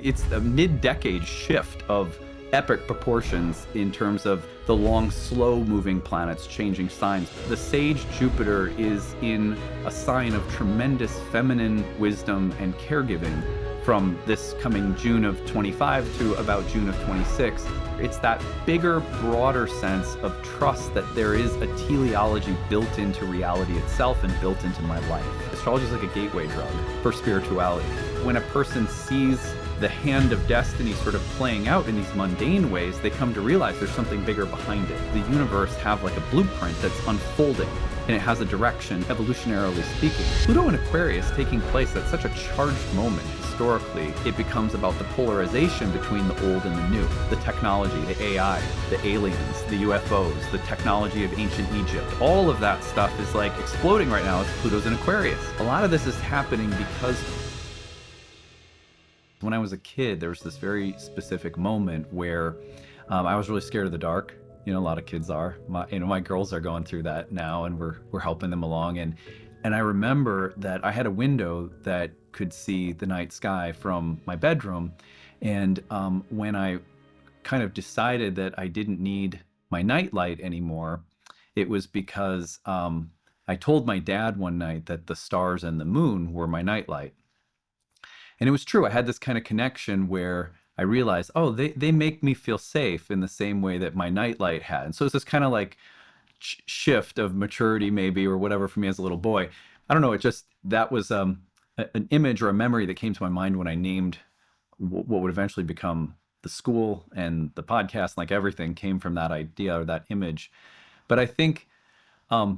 It's a mid-decade shift of epic proportions in terms of the long, slow-moving planets changing signs. The sage Jupiter is in a sign of tremendous feminine wisdom and caregiving from this coming June of 25 to about June of 26. It's that bigger, broader sense of trust that there is a teleology built into reality itself and built into my life. Astrology is like a gateway drug for spirituality. When a person sees the hand of destiny sort of playing out in these mundane ways, they come to realize there's something bigger behind it. The universe have like a blueprint that's unfolding, and it has a direction, evolutionarily speaking. Pluto in Aquarius taking place at such a charged moment historically, it becomes about the polarization between the old and the new, the technology, the AI, the aliens, the UFOs, the technology of ancient Egypt. All of that stuff is like exploding right now as Pluto's in Aquarius. A lot of this is happening because when I was a kid, there was this very specific moment where I was really scared of the dark. You know, a lot of kids are. My girls are going through that now, and we're helping them along. And I remember that I had a window that could see the night sky from my bedroom. And when I kind of decided that I didn't need my nightlight anymore, it was because I told my dad one night that the stars and the moon were my nightlight. And it was true. I had this kind of connection where I realized, oh, they make me feel safe in the same way that my nightlight had. And so it's this kind of like shift of maturity maybe, or whatever, for me as a little boy. I don't know. That was an image or a memory that came to my mind when I named what would eventually become the school, and the podcast, like everything came from that idea or that image. But I think a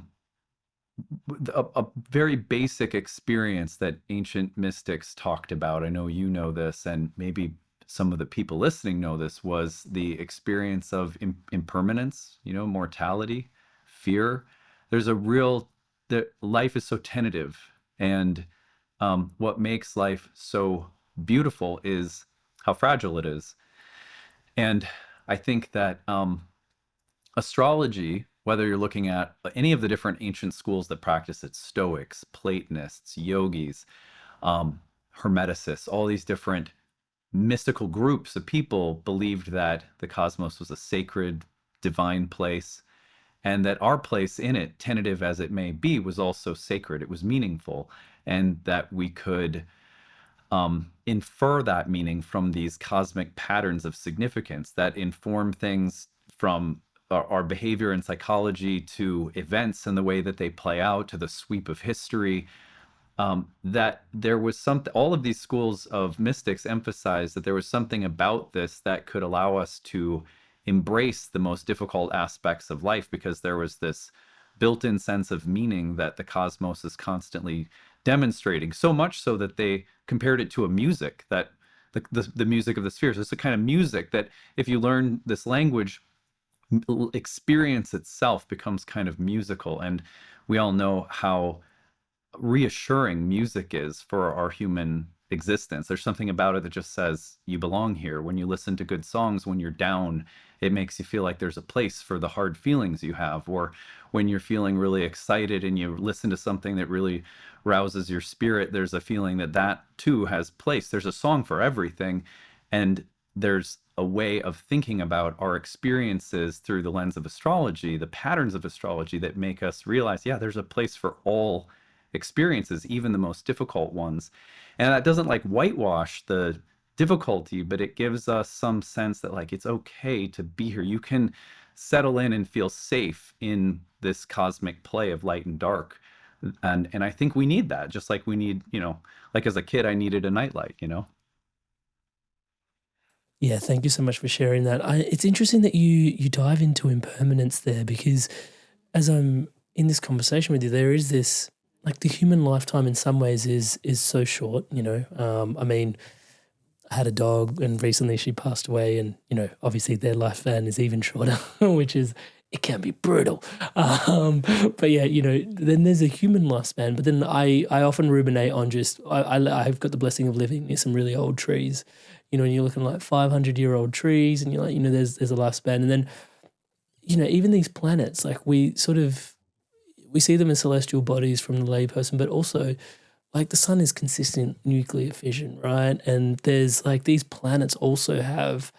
very basic experience that ancient mystics talked about, I know you know this, and maybe some of the people listening know this, was the experience of impermanence, mortality, fear. There's life is so tentative, and what makes life so beautiful is how fragile it is. And I think that astrology, whether you're looking at any of the different ancient schools that practice it, Stoics, Platonists, yogis, Hermeticists, all these different mystical groups of people believed that the cosmos was a sacred, divine place, and that our place in it, tentative as it may be, was also sacred. It was meaningful, and that we could infer that meaning from these cosmic patterns of significance that inform things from our behavior and psychology to events and the way that they play out to the sweep of history. That there was something, all of these schools of mystics emphasize that there was something about this that could allow us to embrace the most difficult aspects of life, because there was this built-in sense of meaning that the cosmos is constantly demonstrating, so much so that they compared it to a music, that the music of the spheres. It's a kind of music that if you learn this language, experience itself becomes kind of musical. And we all know how reassuring music is for our human existence. There's something about it that just says you belong here. When you listen to good songs, when you're down, it makes you feel like there's a place for the hard feelings you have. Or when you're feeling really excited and you listen to something that really rouses your spirit, there's a feeling that too has place. There's a song for everything. And there's a way of thinking about our experiences through the lens of astrology, the patterns of astrology that make us realize, yeah, there's a place for all experiences, even the most difficult ones. And that doesn't like whitewash the difficulty, but it gives us some sense that like it's okay to be here. You can settle in and feel safe in this cosmic play of light and dark. And I think we need that, just like we need, like as a kid, I needed a nightlight, Yeah, thank you so much for sharing that. It's interesting that you dive into impermanence there, because as I'm in this conversation with you, there is this, like, the human lifetime in some ways is so short, I mean, I had a dog and recently she passed away, and, obviously their lifespan is even shorter, which is, it can be brutal. But yeah, then there's a human lifespan, but then I often ruminate on just, I've got the blessing of living near some really old trees, and you're looking like 500-year-old trees, and you're like, there's a lifespan. And then, even these planets, like we see them as celestial bodies from the layperson, but also like the sun is consistent nuclear fission, right? And there's like these planets also have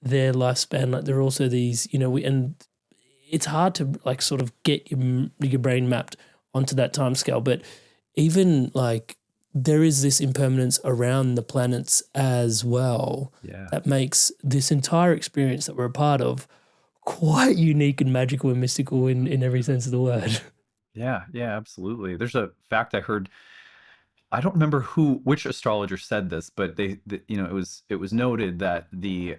their lifespan. Like there are also these, and it's hard to like sort of get your brain mapped onto that time scale. But even like there is this impermanence around the planets as well Yeah. that makes this entire experience that we're a part of quite unique and magical and mystical in every sense of the word. Yeah, yeah, absolutely. There's a fact I heard. I don't remember which astrologer said this, but it was noted that the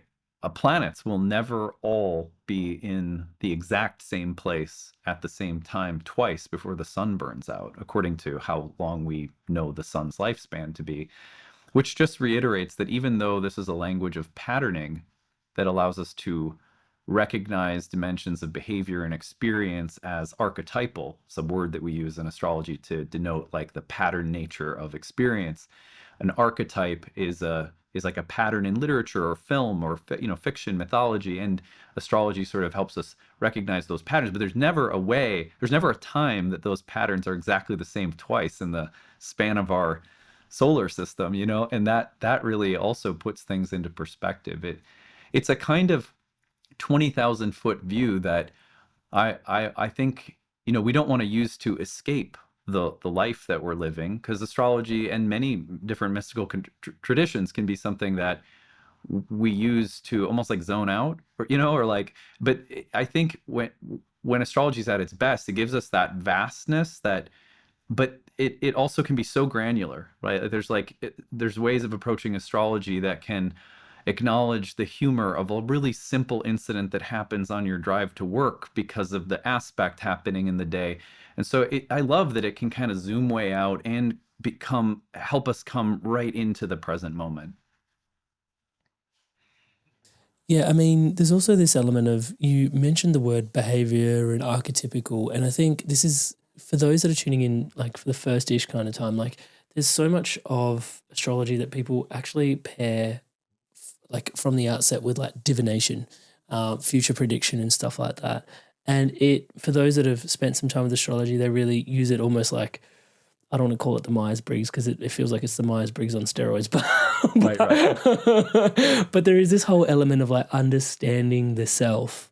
planets will never all be in the exact same place at the same time twice before the sun burns out, according to how long we know the sun's lifespan to be, which just reiterates that even though this is a language of patterning that allows us to recognize dimensions of behavior and experience as archetypal, it's a word that we use in astrology to denote like the pattern nature of experience. An archetype is like a pattern in literature or film or fiction, mythology, and astrology sort of helps us recognize those patterns. But there's never a time that those patterns are exactly the same twice in the span of our solar system, and that really also puts things into perspective. It's a kind of 20,000-foot view that I think we don't want to use to escape the life that we're living, because astrology and many different mystical traditions can be something that we use to almost like zone out, or like. But I think when astrology is at its best, it gives us that vastness that, but it also can be so granular, right? There's ways of approaching astrology that can acknowledge the humor of a really simple incident that happens on your drive to work because of the aspect happening in the day. And so I love that it can kind of zoom way out and help us come right into the present moment. Yeah, I mean, there's also this element of you mentioned the word behavior and archetypical, and I think this is for those that are tuning in, like for the first ish kind of time. Like, there's so much of astrology that people actually pair, like from the outset, with like divination, future prediction, and stuff like that. And it for those that have spent some time with astrology, they really use it almost like I don't want to call it the Myers Briggs because it feels like it's the Myers Briggs on steroids, but Right, right. but there is this whole element of like understanding the self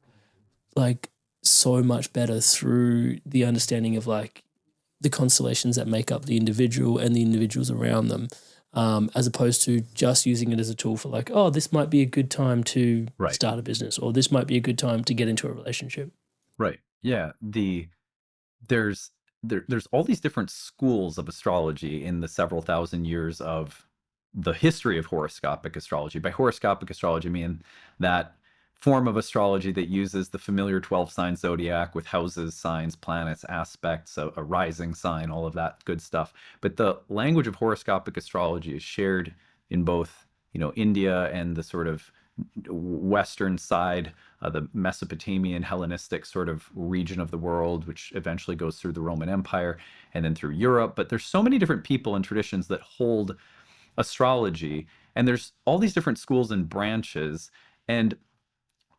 like so much better through the understanding of like the constellations that make up the individual and the individuals around them, as opposed to just using it as a tool for like, oh, this might be a good time to Right. start a business, or this might be a good time to get into a relationship. Right. Yeah. There's there's all these different schools of astrology in the several thousand years of the history of horoscopic astrology. By horoscopic astrology, I mean that form of astrology that uses the familiar 12 sign zodiac with houses, signs, planets, aspects, a rising sign, all of that good stuff. But the language of horoscopic astrology is shared in both, India and the sort of western side, the Mesopotamian Hellenistic sort of region of the world, which eventually goes through the Roman Empire and then through Europe. But there's so many different people and traditions that hold astrology, and there's all these different schools and branches, and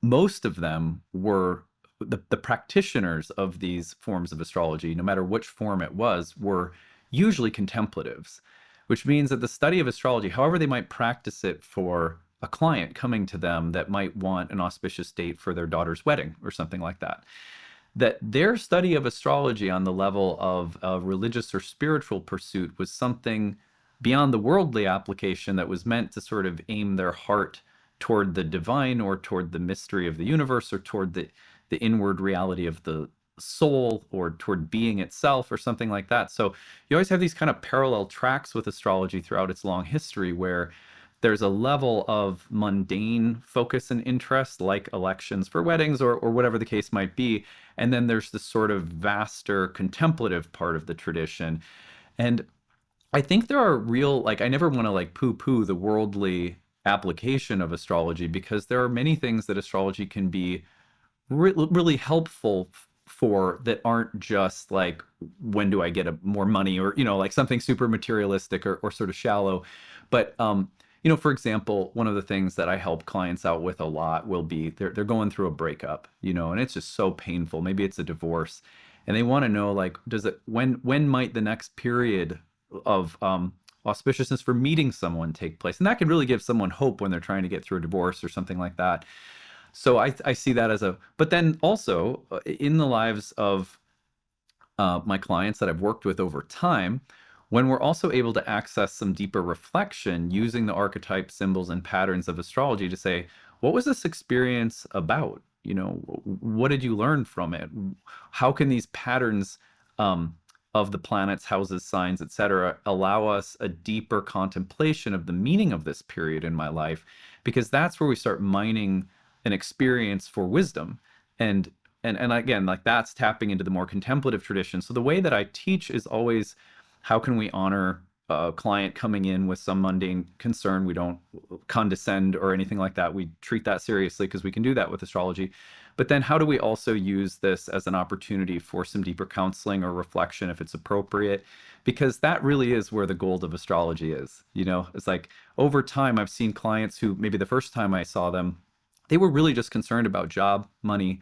most of them were the practitioners of these forms of astrology, no matter which form it was, were usually contemplatives, which means that the study of astrology, however they might practice it for a client coming to them that might want an auspicious date for their daughter's wedding or something like that, that their study of astrology on the level of a religious or spiritual pursuit was something beyond the worldly application that was meant to sort of aim their heart toward the divine or toward the mystery of the universe or toward the inward reality of the soul or toward being itself or something like that. So you always have these kind of parallel tracks with astrology throughout its long history where there's a level of mundane focus and interest, like elections for weddings or whatever the case might be. And then there's this sort of vaster contemplative part of the tradition. And I think there are real, like, I never want to like poo-poo the worldly application of astrology, because there are many things that astrology can be really helpful for that aren't just like, when do I get more money, or, like something super materialistic or sort of shallow. But, for example, one of the things that I help clients out with a lot will be they're going through a breakup, and it's just so painful. Maybe it's a divorce, and they want to know, like, when might the next period of auspiciousness for meeting someone take place, and that can really give someone hope when they're trying to get through a divorce or something like that. So I see that as a, but then also in the lives of my clients that I've worked with over time, when we're also able to access some deeper reflection using the archetype symbols and patterns of astrology to say, what was this experience about? You know, what did you learn from it? How can these patterns of the planets, houses, signs, etc., allow us a deeper contemplation of the meaning of this period in my life? Because that's where we start mining an experience for wisdom. And again, like that's tapping into the more contemplative tradition. So the way that I teach is always, how can we honor a client coming in with some mundane concern? We don't condescend or anything like that. We treat that seriously because we can do that with astrology. But then how do we also use this as an opportunity for some deeper counseling or reflection if it's appropriate? Because that really is where the gold of astrology is. You know, it's like over time, I've seen clients who maybe the first time I saw them, they were really just concerned about job, money,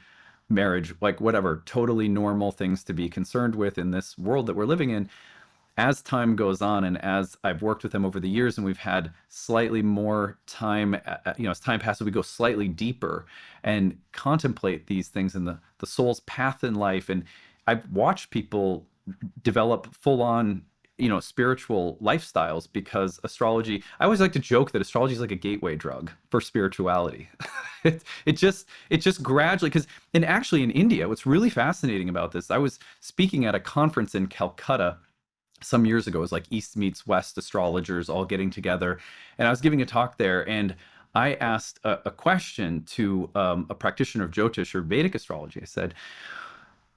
marriage, like whatever, totally normal things to be concerned with in this world that we're living in. As time goes on, and as I've worked with them over the years, and we've had slightly more time, you know, as time passes, we go slightly deeper and contemplate these things in the soul's path in life. And I've watched people develop full on, you know, spiritual lifestyles because astrology, I always like to joke that astrology is like a gateway drug for spirituality. It just gradually, because, and actually in India, what's really fascinating about this, I was speaking at a conference in Calcutta some years ago. It was like East meets West astrologers all getting together, and I was giving a talk there, and I asked a question to a practitioner of Jyotish or Vedic astrology. I said,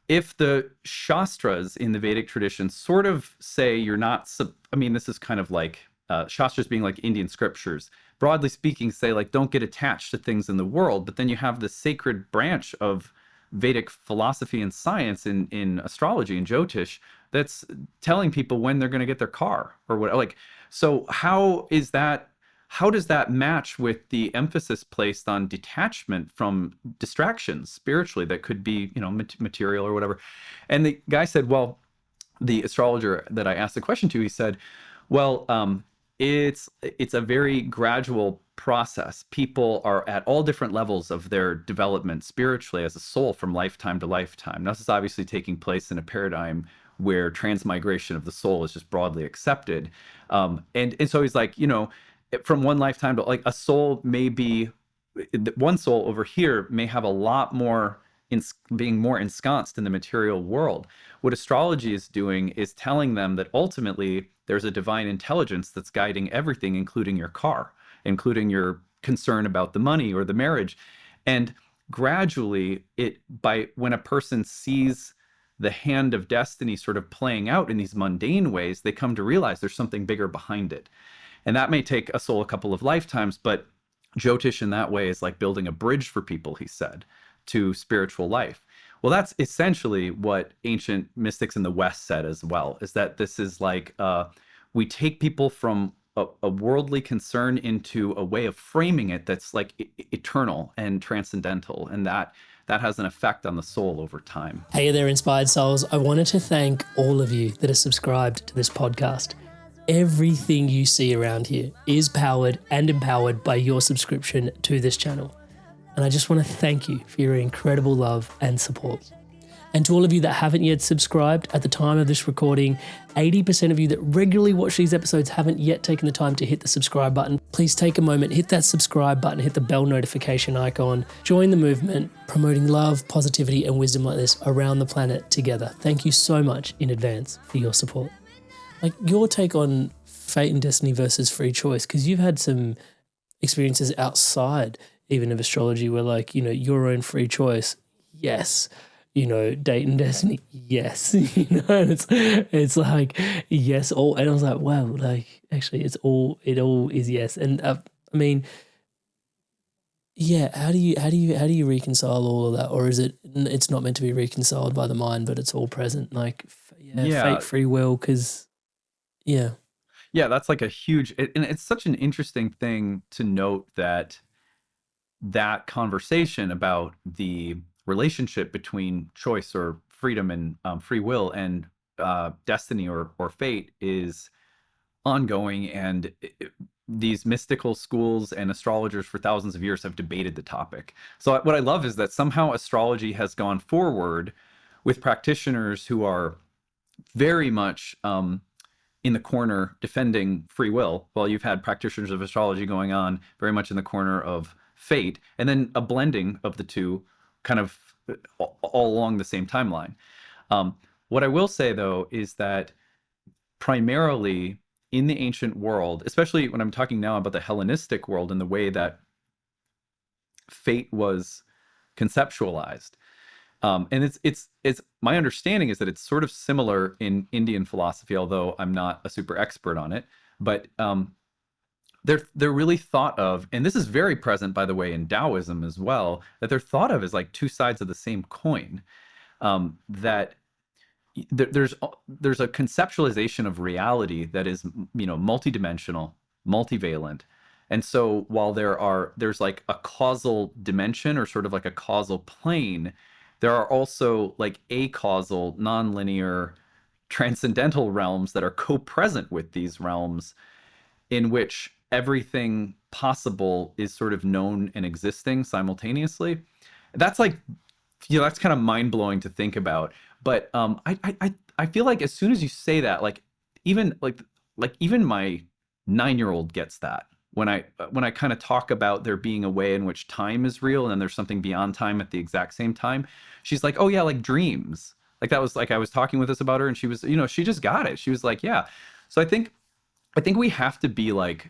if the Shastras in the Vedic tradition sort of say you're not, I mean, this is kind of like Shastras being like Indian scriptures, broadly speaking, say like don't get attached to things in the world, but then you have this sacred branch of Vedic philosophy and science in astrology and Jyotish that's telling people when they're going to get their car or what. Like, so how does that match with the emphasis placed on detachment from distractions spiritually that could be, you know, material or whatever? And the guy said, well, the astrologer that I asked the question to, he said, well, it's a very gradual process. People are at all different levels of their development spiritually as a soul from lifetime to lifetime. Now, this is obviously taking place in a paradigm where transmigration of the soul is just broadly accepted. And so he's like, you know, from one lifetime to, like, a soul may be, one soul over here may have a lot more being more ensconced in the material world. What astrology is doing is telling them that ultimately there's a divine intelligence that's guiding everything, including your car, including your concern about the money or the marriage. And gradually, when a person sees the hand of destiny sort of playing out in these mundane ways, they come to realize there's something bigger behind it. And that may take a soul a couple of lifetimes, but Jyotish in that way is like building a bridge for people, he said, to spiritual life. Well, that's essentially what ancient mystics in the West said as well, is that this is like, we take people from a worldly concern into a way of framing it that's like eternal and transcendental, and that has an effect on the soul over time. Hey there, inspired souls. I wanted to thank all of you that are subscribed to this podcast. Everything you see around here is powered and empowered by your subscription to this channel. And I just want to thank you for your incredible love and support. And to all of you that haven't yet subscribed, at the time of this recording, 80% of you that regularly watch these episodes haven't yet taken the time to hit the subscribe button. Please take a moment, hit that subscribe button, hit the bell notification icon, join the movement, promoting love, positivity, and wisdom like this around the planet together. Thank you so much in advance for your support. Like, your take on fate and destiny versus free choice, because you've had some experiences outside even of astrology where, like, you know, your own free choice, yes. You know, date and destiny, yes. You know, it's like, yes, all. And I was like, wow, like, actually, it all is yes. And I mean, yeah, how do you reconcile all of that? Or is it's not meant to be reconciled by the mind, but it's all present? Like, fate, free will, because, yeah. Yeah, that's like a huge, and it's such an interesting thing to note that conversation about the relationship between choice or freedom and free will and destiny or fate is ongoing, and these mystical schools and astrologers for thousands of years have debated the topic. So what I love is that somehow astrology has gone forward with practitioners who are very much in the corner defending free will, while you've had practitioners of astrology going on very much in the corner of fate, and then a blending of the two kind of all along the same timeline. What I will say, though, is that primarily in the ancient world, especially when I'm talking now about the Hellenistic world and the way that fate was conceptualized, and it's my understanding is that it's sort of similar in Indian philosophy, although I'm not a super expert on it. But they're really thought of, and this is very present, by the way, in Taoism as well, that they're thought of as like two sides of the same coin. That there's a conceptualization of reality that is, multidimensional, multivalent. And so while there's like a causal dimension, or sort of like a causal plane, there are also like acausal, nonlinear, transcendental realms that are co-present with these realms, in which everything possible is sort of known and existing simultaneously. That's like, that's kind of mind blowing to think about. But I feel like as soon as you say that, even even my 9-year-old gets that when I kind of talk about there being a way in which time is real and then there's something beyond time at the exact same time. She's like, oh yeah, like dreams. Like that was like, I was talking with this about her, and she was, she just got it. She was like, yeah. So I think we have to be like,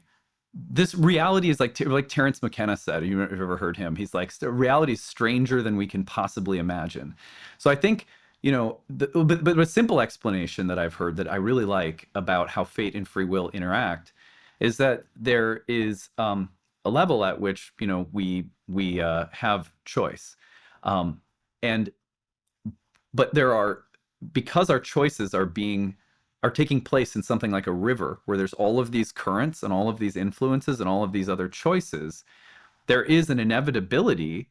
this reality is like Terence McKenna said. You've ever heard him? He's like, reality is stranger than we can possibly imagine. So I think, but a simple explanation that I've heard that I really like about how fate and free will interact is that there is a level at which we have choice, and but there are, because our choices are taking place in something like a river where there's all of these currents and all of these influences and all of these other choices. There is an inevitability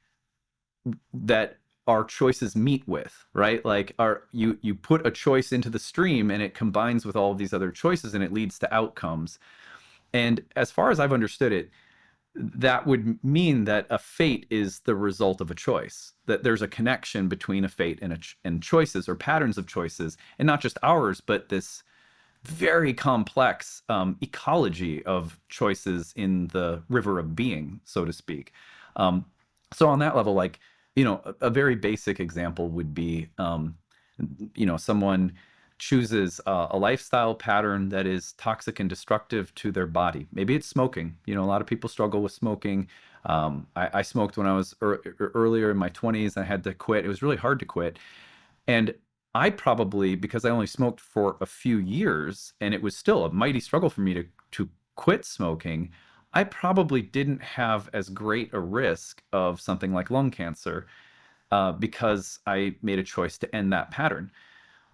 that our choices meet with, right? Like you put a choice into the stream and it combines with all of these other choices and it leads to outcomes. And as far as I've understood it, that would mean that a fate is the result of a choice, that there's a connection between a fate and choices, or patterns of choices, and not just ours, but this very complex ecology of choices in the river of being, so to speak. So on that level, like, a very basic example would be, someone chooses a lifestyle pattern that is toxic and destructive to their body. Maybe it's smoking. A lot of people struggle with smoking. I smoked when I was earlier in my 20s. I had to quit. It was really hard to quit. And I probably, because I only smoked for a few years and it was still a mighty struggle for me to quit smoking, I probably didn't have as great a risk of something like lung cancer, because I made a choice to end that pattern.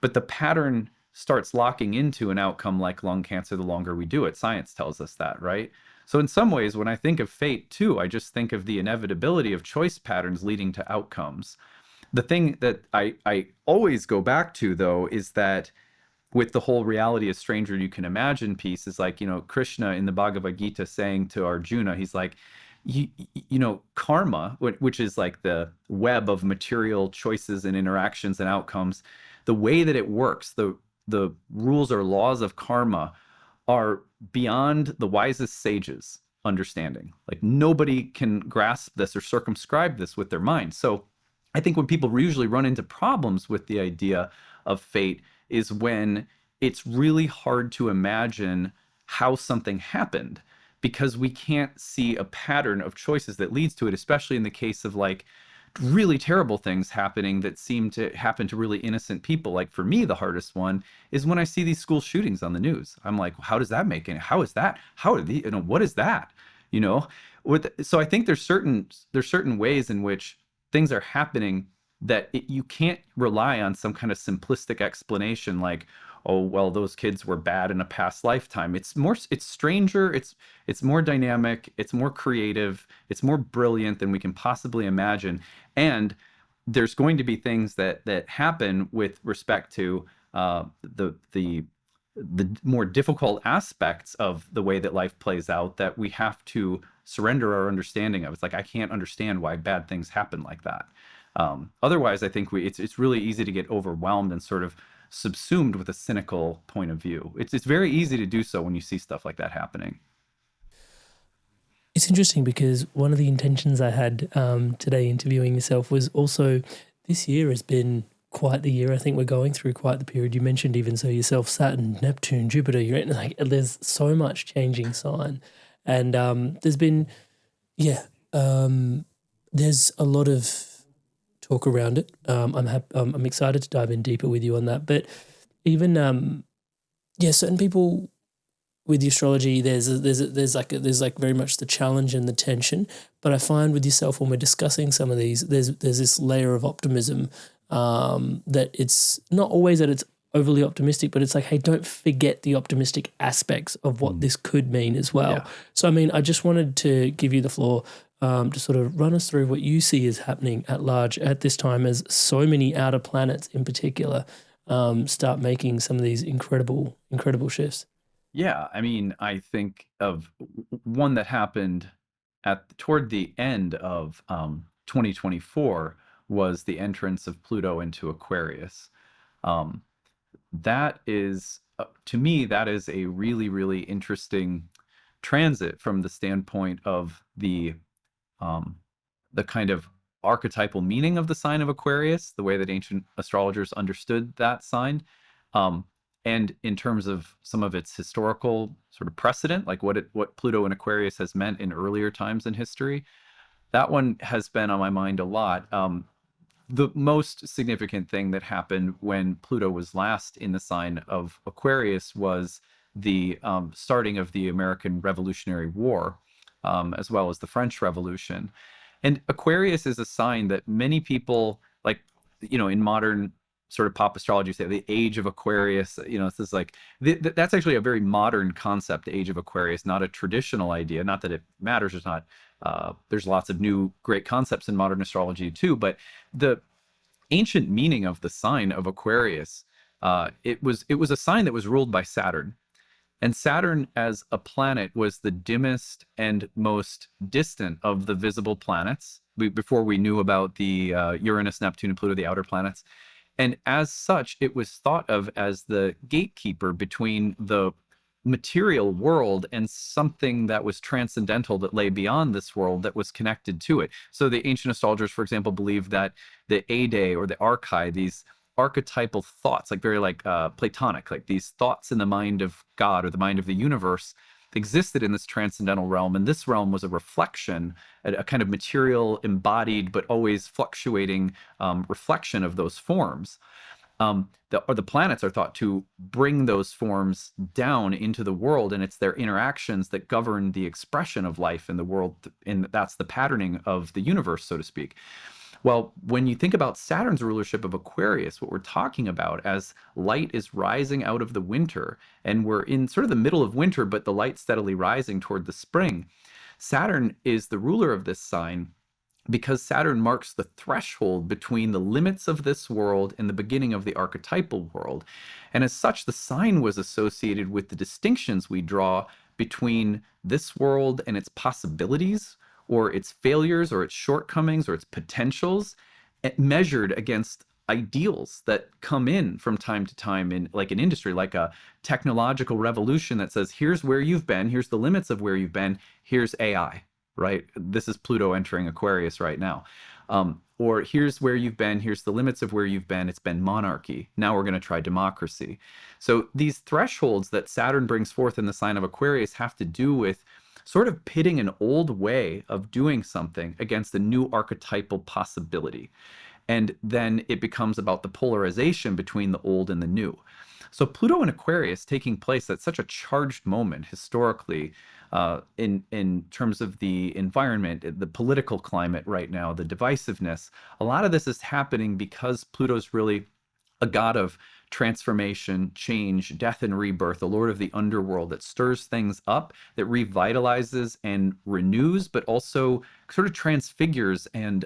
But the pattern starts locking into an outcome like lung cancer the longer we do it. Science tells us that, right? So in some ways, when I think of fate too, I just think of the inevitability of choice patterns leading to outcomes. The thing that I always go back to, though, is that with the whole reality is stranger you can imagine piece, is like, Krishna in the Bhagavad Gita saying to Arjuna, he's like, karma, which is like the web of material choices and interactions and outcomes, the way that it works, the rules or laws of karma are beyond the wisest sages' understanding. Like nobody can grasp this or circumscribe this with their mind. So I think when people usually run into problems with the idea of fate is when it's really hard to imagine how something happened, because we can't see a pattern of choices that leads to it, especially in the case of like really terrible things happening that seem to happen to really innocent people. Like for me, the hardest one is when I see these school shootings on the news. I'm like, how does that make any, how is that? How are the, what is that? So I think there's certain ways in which things are happening that you can't rely on some kind of simplistic explanation like, oh, well, those kids were bad in a past lifetime. It's stranger, it's more dynamic, it's more creative, it's more brilliant than we can possibly imagine. And there's going to be things that happen with respect to the the more difficult aspects of the way that life plays out that we have to surrender our understanding of. It's like I can't understand why bad things happen like that. Otherwise, I think it's really easy to get overwhelmed and sort of subsumed with a cynical point of view. It's very easy to do so when you see stuff like that happening. It's interesting because one of the intentions I had today interviewing yourself was also this year has been quite the year. I think we're going through quite the period. You mentioned even so yourself, Saturn, Neptune, Jupiter, Uranus, like there's so much changing sign. And there's been, yeah, there's a lot of talk around it. I'm excited to dive in deeper with you on that. But even, yeah, certain people with the astrology, there's like very much the challenge and the tension. But I find with yourself when we're discussing some of these, there's this layer of optimism that it's not always that it's overly optimistic, but it's like, hey, don't forget the optimistic aspects of what this could mean as well. Yeah. So, I mean, I just wanted to give you the floor to sort of run us through what you see is happening at large at this time as so many outer planets in particular start making some of these incredible shifts. Yeah, I mean, I think of one that happened toward the end of 2024 was the entrance of Pluto into Aquarius. Um, that is, to me, that is a really, really interesting transit from the standpoint of um, the kind of archetypal meaning of the sign of Aquarius, the way that ancient astrologers understood that sign, um, and in terms of some of its historical sort of precedent, like what Pluto in Aquarius has meant in earlier times in history. That one has been on my mind a lot. The most significant thing that happened when Pluto was last in the sign of Aquarius was the starting of the American Revolutionary War, as well as the French Revolution. And Aquarius is a sign that many people, like, in modern sort of pop astrology, say the age of Aquarius. This is like, that's actually a very modern concept, the age of Aquarius, not a traditional idea. Not that it matters. There's lots of new great concepts in modern astrology too, but the ancient meaning of the sign of Aquarius, it was a sign that was ruled by Saturn. And Saturn as a planet was the dimmest and most distant of the visible planets before we knew about the Uranus, Neptune, and Pluto, the outer planets. And as such, it was thought of as the gatekeeper between the material world and something that was transcendental that lay beyond this world that was connected to it. So the ancient astrologers, for example, believed that the Ade or the Archai, these archetypal thoughts, like very like Platonic, like these thoughts in the mind of God or the mind of the universe, existed in this transcendental realm. And this realm was a reflection, a kind of material, embodied, but always fluctuating reflection of those forms. The planets are thought to bring those forms down into the world, and it's their interactions that govern the expression of life in the world, and that's the patterning of the universe, so to speak. Well, when you think about Saturn's rulership of Aquarius, what we're talking about as light is rising out of the winter, and we're in sort of the middle of winter, but the light steadily rising toward the spring. Saturn is the ruler of this sign because Saturn marks the threshold between the limits of this world and the beginning of the archetypal world. And as such, the sign was associated with the distinctions we draw between this world and its possibilities, or its failures, or its shortcomings, or its potentials, measured against ideals that come in from time to time in like an industry, like a technological revolution that says, here's where you've been, here's the limits of where you've been, here's AI, right? This is Pluto entering Aquarius right now. Or here's where you've been, here's the limits of where you've been, it's been monarchy. Now we're going to try democracy. So these thresholds that Saturn brings forth in the sign of Aquarius have to do with sort of pitting an old way of doing something against a new archetypal possibility. And then it becomes about the polarization between the old and the new. So Pluto in Aquarius taking place at such a charged moment historically, in terms of the environment, the political climate right now, the divisiveness. A lot of this is happening because Pluto's really a god of transformation, change, death and rebirth, the lord of the underworld that stirs things up, that revitalizes and renews, but also sort of transfigures. And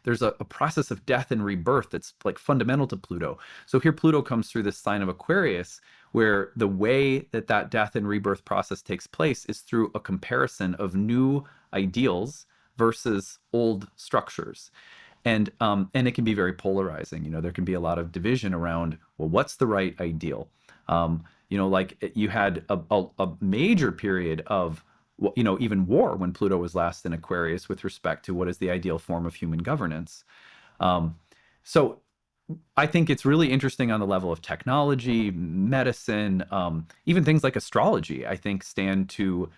there's a process of death and rebirth that's like fundamental to Pluto. So here Pluto comes through this sign of Aquarius, where the way that that death and rebirth process takes place is through a comparison of new ideals versus old structures. And it can be very polarizing. There can be a lot of division around, well, what's the right ideal? Like you had a major period of, even war when Pluto was last in Aquarius with respect to what is the ideal form of human governance. So I think it's really interesting on the level of technology, medicine, even things like astrology, I think stand to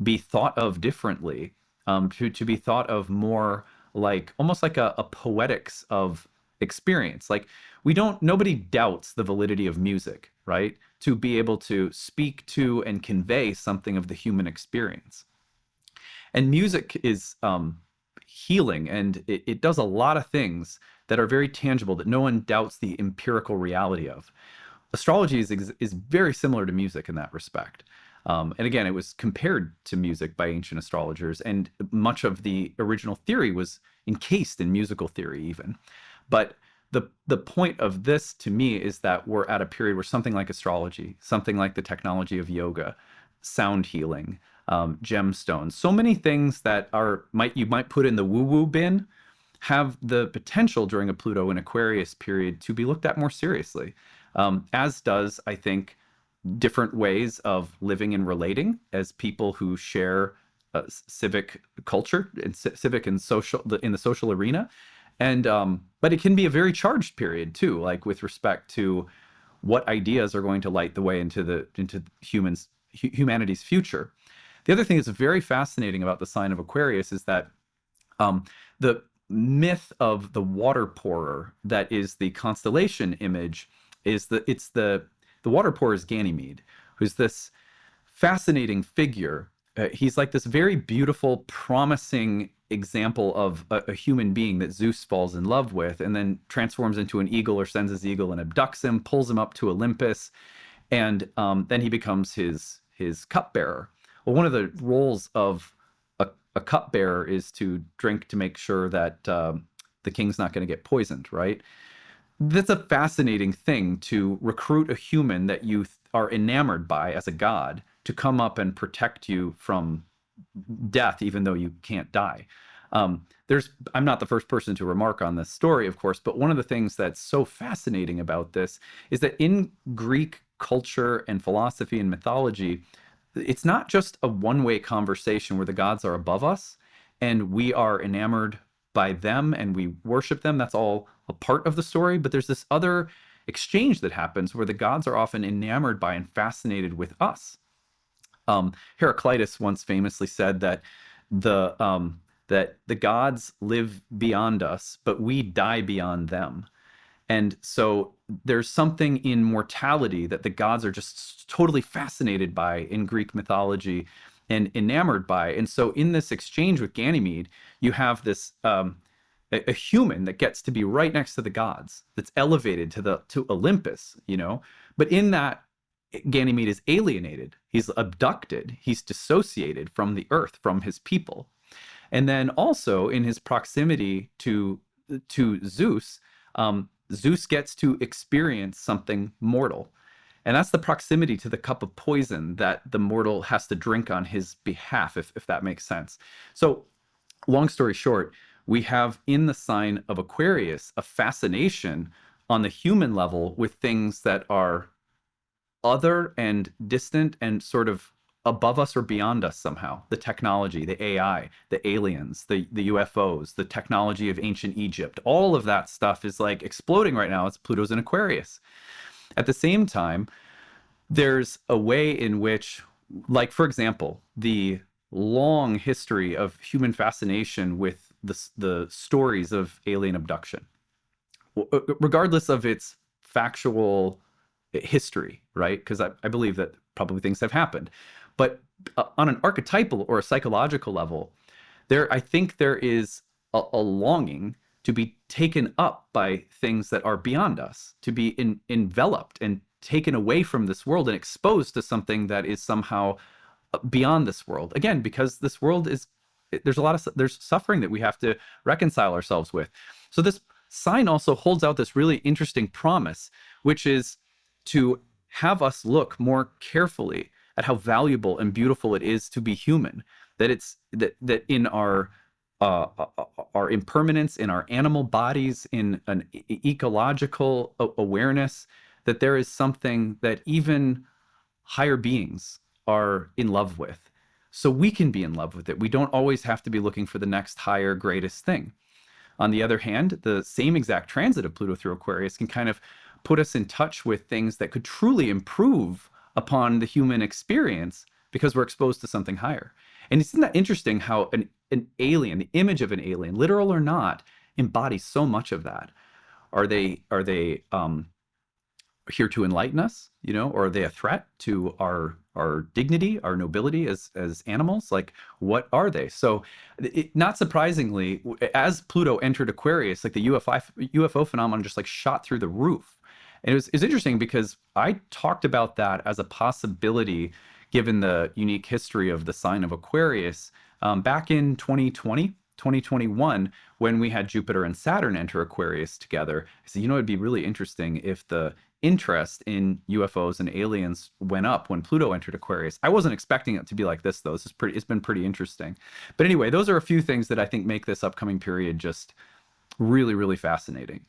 be thought of differently, to be thought of more like almost like a poetics of experience. Like nobody doubts the validity of music, right? To be able to speak to and convey something of the human experience. And music is healing, and it does a lot of things that are very tangible that no one doubts the empirical reality of. Astrology is very similar to music in that respect. And again, it was compared to music by ancient astrologers, and much of the original theory was encased in musical theory even. But the point of this to me is that we're at a period where something like astrology, something like the technology of yoga, sound healing, gemstones, so many things that you might put in the woo-woo bin, have the potential during a Pluto and Aquarius period to be looked at more seriously, as does, I think, different ways of living and relating as people who share civic culture and civic and social in the social arena. And but it can be a very charged period too, like with respect to what ideas are going to light the way into humanity's future. The other thing that's very fascinating about the sign of Aquarius is that the myth of the water pourer, that is the constellation image, is the water pourer is Ganymede, who's this fascinating figure. He's like this very beautiful, promising example of a human being that Zeus falls in love with, and then transforms into an eagle or sends his eagle and abducts him, pulls him up to Olympus, and then he becomes his cupbearer. Well, one of the roles of a cupbearer is to drink to make sure that the king's not going to get poisoned, right? That's a fascinating thing, to recruit a human that you are enamored by as a god to come up and protect you from death, even though you can't die. I'm not the first person to remark on this story, of course, but one of the things that's so fascinating about this is that in Greek culture and philosophy and mythology, it's not just a one-way conversation where the gods are above us and we are enamored by them and we worship them. That's all a part of the story, but there's this other exchange that happens where the gods are often enamored by and fascinated with us. Heraclitus once famously said that the gods live beyond us, but we die beyond them. And so there's something in mortality that the gods are just totally fascinated by in Greek mythology and enamored by. And so in this exchange with Ganymede, you have this a human that gets to be right next to the gods, that's elevated to Olympus, But in that, Ganymede is alienated. He's abducted. He's dissociated from the earth, from his people. And then also in his proximity to Zeus, Zeus gets to experience something mortal. And that's the proximity to the cup of poison that the mortal has to drink on his behalf, if that makes sense. So, long story short, we have in the sign of Aquarius a fascination on the human level with things that are other and distant and sort of above us or beyond us somehow. The technology, the AI, the aliens, the UFOs, the technology of ancient Egypt, all of that stuff is like exploding right now. It's Pluto's in Aquarius. At the same time, there's a way in which, like, for example, the long history of human fascination with the stories of alien abduction, regardless of its factual history, right? Because I believe that probably things have happened. But on an archetypal or a psychological level, I think there is a longing to be taken up by things that are beyond us, to be enveloped and taken away from this world and exposed to something that is somehow beyond this world. Again, because this world is, there's suffering that we have to reconcile ourselves with. So this sign also holds out this really interesting promise, which is to have us look more carefully at how valuable and beautiful it is to be human. That it's that in our impermanence, in our animal bodies, in an ecological awareness, that there is something that even higher beings are in love with. So we can be in love with it. We don't always have to be looking for the next higher, greatest thing. On the other hand, the same exact transit of Pluto through Aquarius can kind of put us in touch with things that could truly improve upon the human experience because we're exposed to something higher. And isn't that interesting how an alien, the image of an alien, literal or not, embodies so much of that? Are they here to enlighten us, you know, or are they a threat to our dignity, our nobility as animals? Like, what are they? So not surprisingly, as Pluto entered Aquarius, like the UFO phenomenon just like shot through the roof. And it's interesting because I talked about that as a possibility given the unique history of the sign of Aquarius back in 2021, when we had Jupiter and Saturn enter Aquarius together. I said, you know, it'd be really interesting if the interest in UFOs and aliens went up when Pluto entered Aquarius. I wasn't expecting it to be like this, though. It's been pretty interesting. But anyway, those are a few things that I think make this upcoming period just really, really fascinating.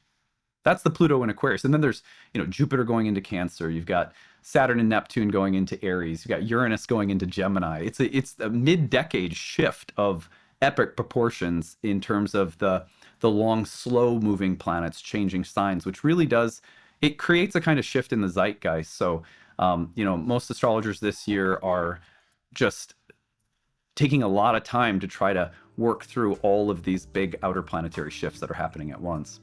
That's the Pluto in Aquarius. And then there's, you know, Jupiter going into Cancer. You've got Saturn and Neptune going into Aries. You've got Uranus going into Gemini. It's a mid-decade shift of epic proportions in terms of the long, slow-moving planets changing signs, which really does, it creates a kind of shift in the zeitgeist. So, you know, most astrologers this year are just taking a lot of time to try to work through all of these big outer planetary shifts that are happening at once.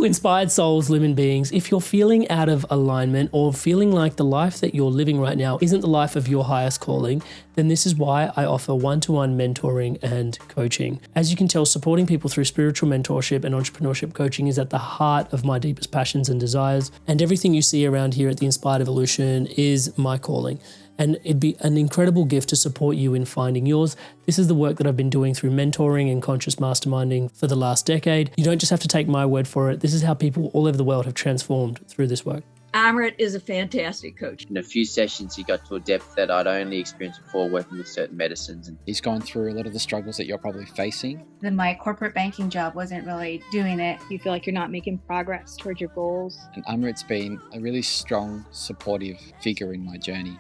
Inspired souls, living beings, if you're feeling out of alignment or feeling like the life that you're living right now isn't the life of your highest calling, then this is why I offer one-to-one mentoring and coaching. As you can tell, supporting people through spiritual mentorship and entrepreneurship coaching is at the heart of my deepest passions and desires. And everything you see around here at the Inspired Evolution is my calling. And it'd be an incredible gift to support you in finding yours. This is the work that I've been doing through mentoring and conscious masterminding for the last decade. You don't just have to take my word for it. This is how people all over the world have transformed through this work. Amrit is a fantastic coach. In a few sessions, he got to a depth that I'd only experienced before working with certain medicines. And he's gone through a lot of the struggles that you're probably facing. Then my corporate banking job wasn't really doing it. You feel like you're not making progress towards your goals. And Amrit's been a really strong, supportive figure in my journey.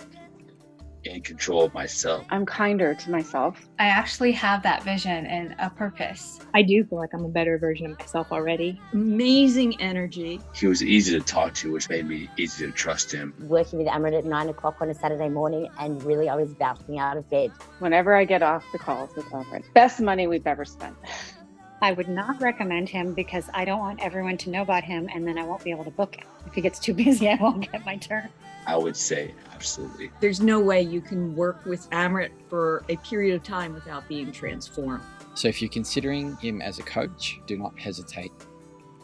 in control of myself. I'm kinder to myself. I actually have that vision and a purpose. I do feel like I'm a better version of myself already. Amazing energy. He was easy to talk to, which made me easy to trust him. Working with Amrit at 9 o'clock on a Saturday morning, and really I was bouncing out of bed. Whenever I get off the calls with Amrit, best money we've ever spent. I would not recommend him because I don't want everyone to know about him and then I won't be able to book him. If he gets too busy, I won't get my turn. I would say absolutely. There's no way you can work with Amrit for a period of time without being transformed. So if you're considering him as a coach, do not hesitate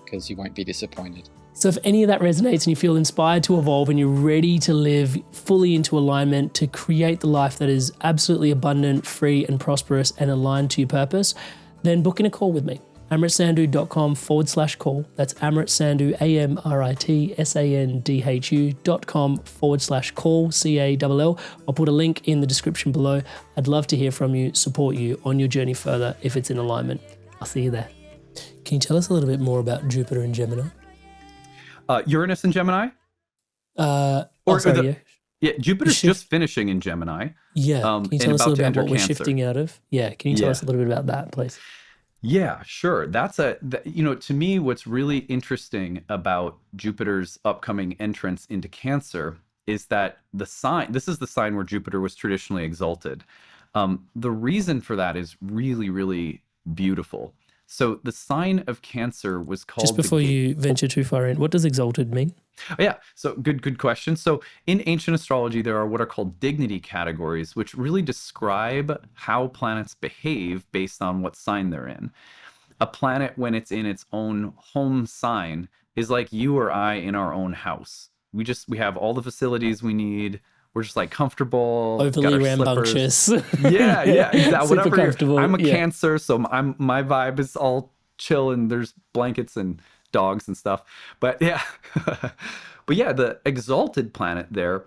because you won't be disappointed. So if any of that resonates and you feel inspired to evolve and you're ready to live fully into alignment to create the life that is absolutely abundant, free and prosperous and aligned to your purpose, then book in a call with me. amritsandhu.com/call. That's amritsandhu, amritsandhu.com/call, CALL. I'll put a link in the description below. I'd love to hear from you, support you on your journey further if it's in alignment. I'll see you there. Can you tell us a little bit more about Jupiter and Gemini? Uranus and Gemini? Yeah, Jupiter's just finishing in Gemini. Yeah, can you tell us a little bit about what we're shifting out of? Yeah, can you tell us a little bit about that, please? Yeah, sure. To me, what's really interesting about Jupiter's upcoming entrance into Cancer is that this is the sign where Jupiter was traditionally exalted. The reason for that is really, really beautiful. So the sign of Cancer was called... Just before you venture too far in, what does exalted mean? Yeah, so good question. So in ancient astrology, there are what are called dignity categories, which really describe how planets behave based on what sign they're in. A planet, when it's in its own home sign, is like you or I in our own house. We have all the facilities we need. We're just like comfortable, got Overly our slippers. rambunctious. Yeah, exactly. Super Whatever. comfortable. I'm a Yeah. Cancer, so my vibe is all chill and there's blankets and dogs and stuff. But yeah, but yeah, the exalted planet there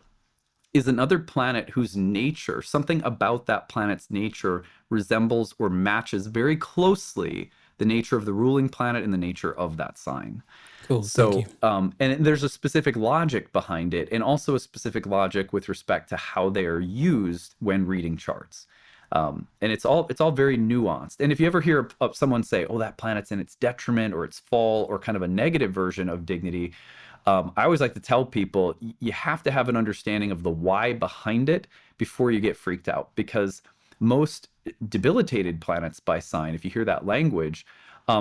is another planet whose nature, something about that planet's nature, resembles or matches very closely the nature of the ruling planet and the nature of that sign. Cool. Thank you. So, and there's a specific logic behind it, and also a specific logic with respect to how they are used when reading charts. And it's all very nuanced. And if you ever hear of someone say, "Oh, that planet's in its detriment or its fall," or kind of a negative version of dignity, I always like to tell people you have to have an understanding of the why behind it before you get freaked out, because most debilitated planets by sign, if you hear that language,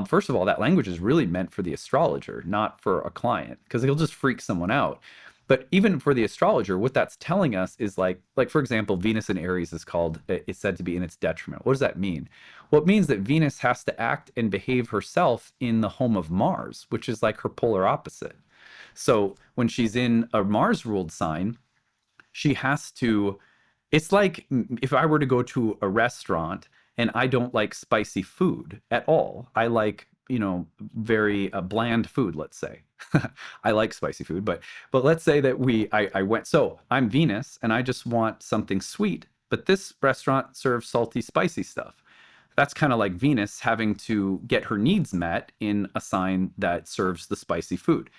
first of all, that language is really meant for the astrologer, not for a client, because it'll just freak someone out. But even for the astrologer, what that's telling us is like for example, Venus in Aries it's said to be in its detriment. What does that mean? Well, it means that Venus has to act and behave herself in the home of Mars, which is like her polar opposite. So when she's in a Mars-ruled sign, she has to, it's like if I were to go to a restaurant and I don't like spicy food at all. I like, very bland food, let's say. I like spicy food, but let's say that I went, so I'm Venus and I just want something sweet, but this restaurant serves salty, spicy stuff. That's kind of like Venus having to get her needs met in a sign that serves the spicy food.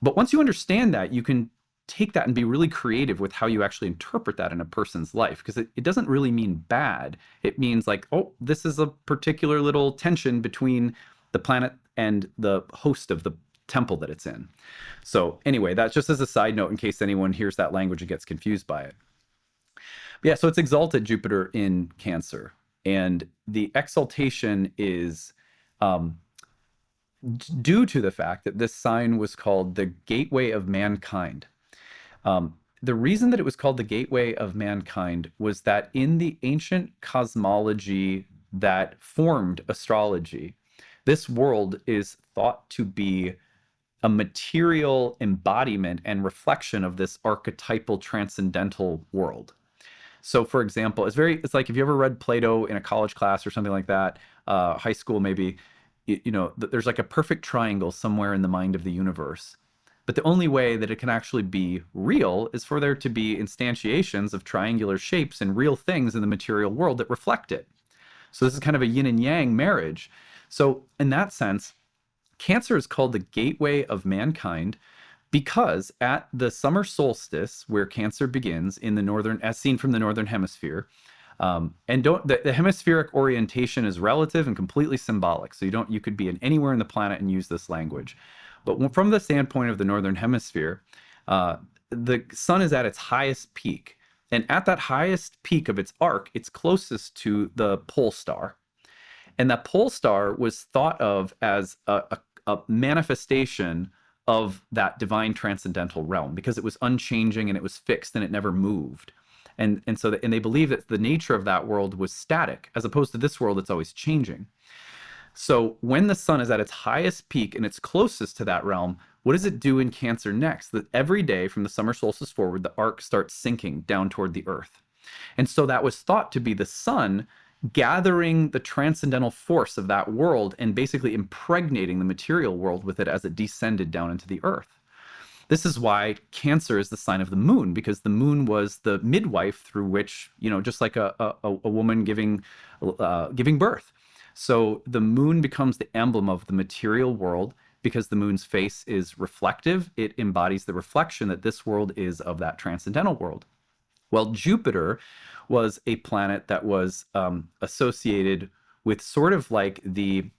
But once you understand that, you can take that and be really creative with how you actually interpret that in a person's life, because it doesn't really mean bad. It means like, oh, this is a particular little tension between the planet and the host of the temple that it's in. So anyway, that's just as a side note in case anyone hears that language and gets confused by it. But yeah, so it's exalted Jupiter in Cancer. And the exaltation is due to the fact that this sign was called the gateway of mankind. The reason that it was called the gateway of mankind was that in the ancient cosmology that formed astrology, this world is thought to be a material embodiment and reflection of this archetypal transcendental world. So for example, it's like if you ever read Plato in a college class or something like that, high school maybe, there's like a perfect triangle somewhere in the mind of the universe. But the only way that it can actually be real is for there to be instantiations of triangular shapes and real things in the material world that reflect it. So this is kind of a yin and yang marriage. So in that sense, Cancer is called the gateway of mankind because at the summer solstice, where Cancer begins in the northern, as seen from the northern hemisphere, the hemispheric orientation is relative and completely symbolic. So you could be in anywhere in the planet and use this language. But from the standpoint of the northern hemisphere, the sun is at its highest peak. And at that highest peak of its arc, it's closest to the pole star. And that pole star was thought of as a manifestation of that divine transcendental realm because it was unchanging and it was fixed and it never moved. And they believe that the nature of that world was static, as opposed to this world that's always changing. So when the sun is at its highest peak and it's closest to that realm, what does it do in Cancer next? That every day from the summer solstice forward, the arc starts sinking down toward the earth. And so that was thought to be the sun gathering the transcendental force of that world and basically impregnating the material world with it as it descended down into the earth. This is why Cancer is the sign of the moon, because the moon was the midwife through which, just like a woman giving birth. So the moon becomes the emblem of the material world because the moon's face is reflective. It embodies the reflection that this world is of that transcendental world. Well, Jupiter was a planet that was associated with sort of like the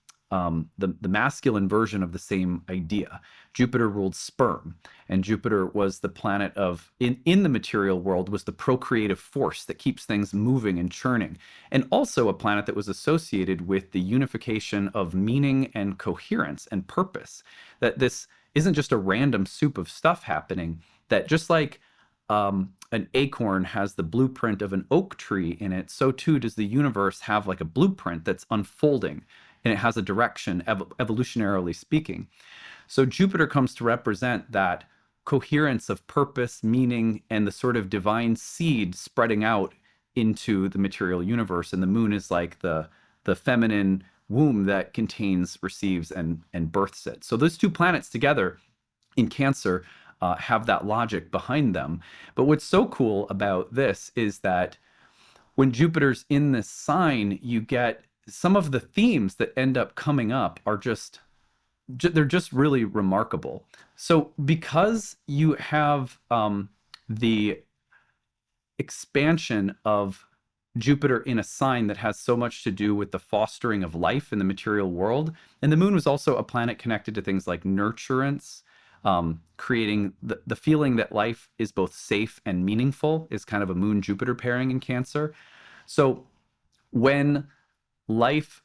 masculine version of the same idea. Jupiter ruled sperm, and Jupiter was the planet of, in the material world, was the procreative force that keeps things moving and churning, and also a planet that was associated with the unification of meaning and coherence and purpose. That this isn't just a random soup of stuff happening, that just like an acorn has the blueprint of an oak tree in it, so too does the universe have like a blueprint that's unfolding. and it has a direction, evolutionarily speaking. So Jupiter comes to represent that coherence of purpose, meaning, and the sort of divine seed spreading out into the material universe. And the moon is like the feminine womb that contains, receives, and births it. So those two planets together in Cancer have that logic behind them. But what's so cool about this is that when Jupiter's in this sign, you get some of the themes that end up coming up are they're just really remarkable. So because you have the expansion of Jupiter in a sign that has so much to do with the fostering of life in the material world, and the moon was also a planet connected to things like nurturance, creating the feeling that life is both safe and meaningful is kind of a moon-Jupiter pairing in Cancer. So when life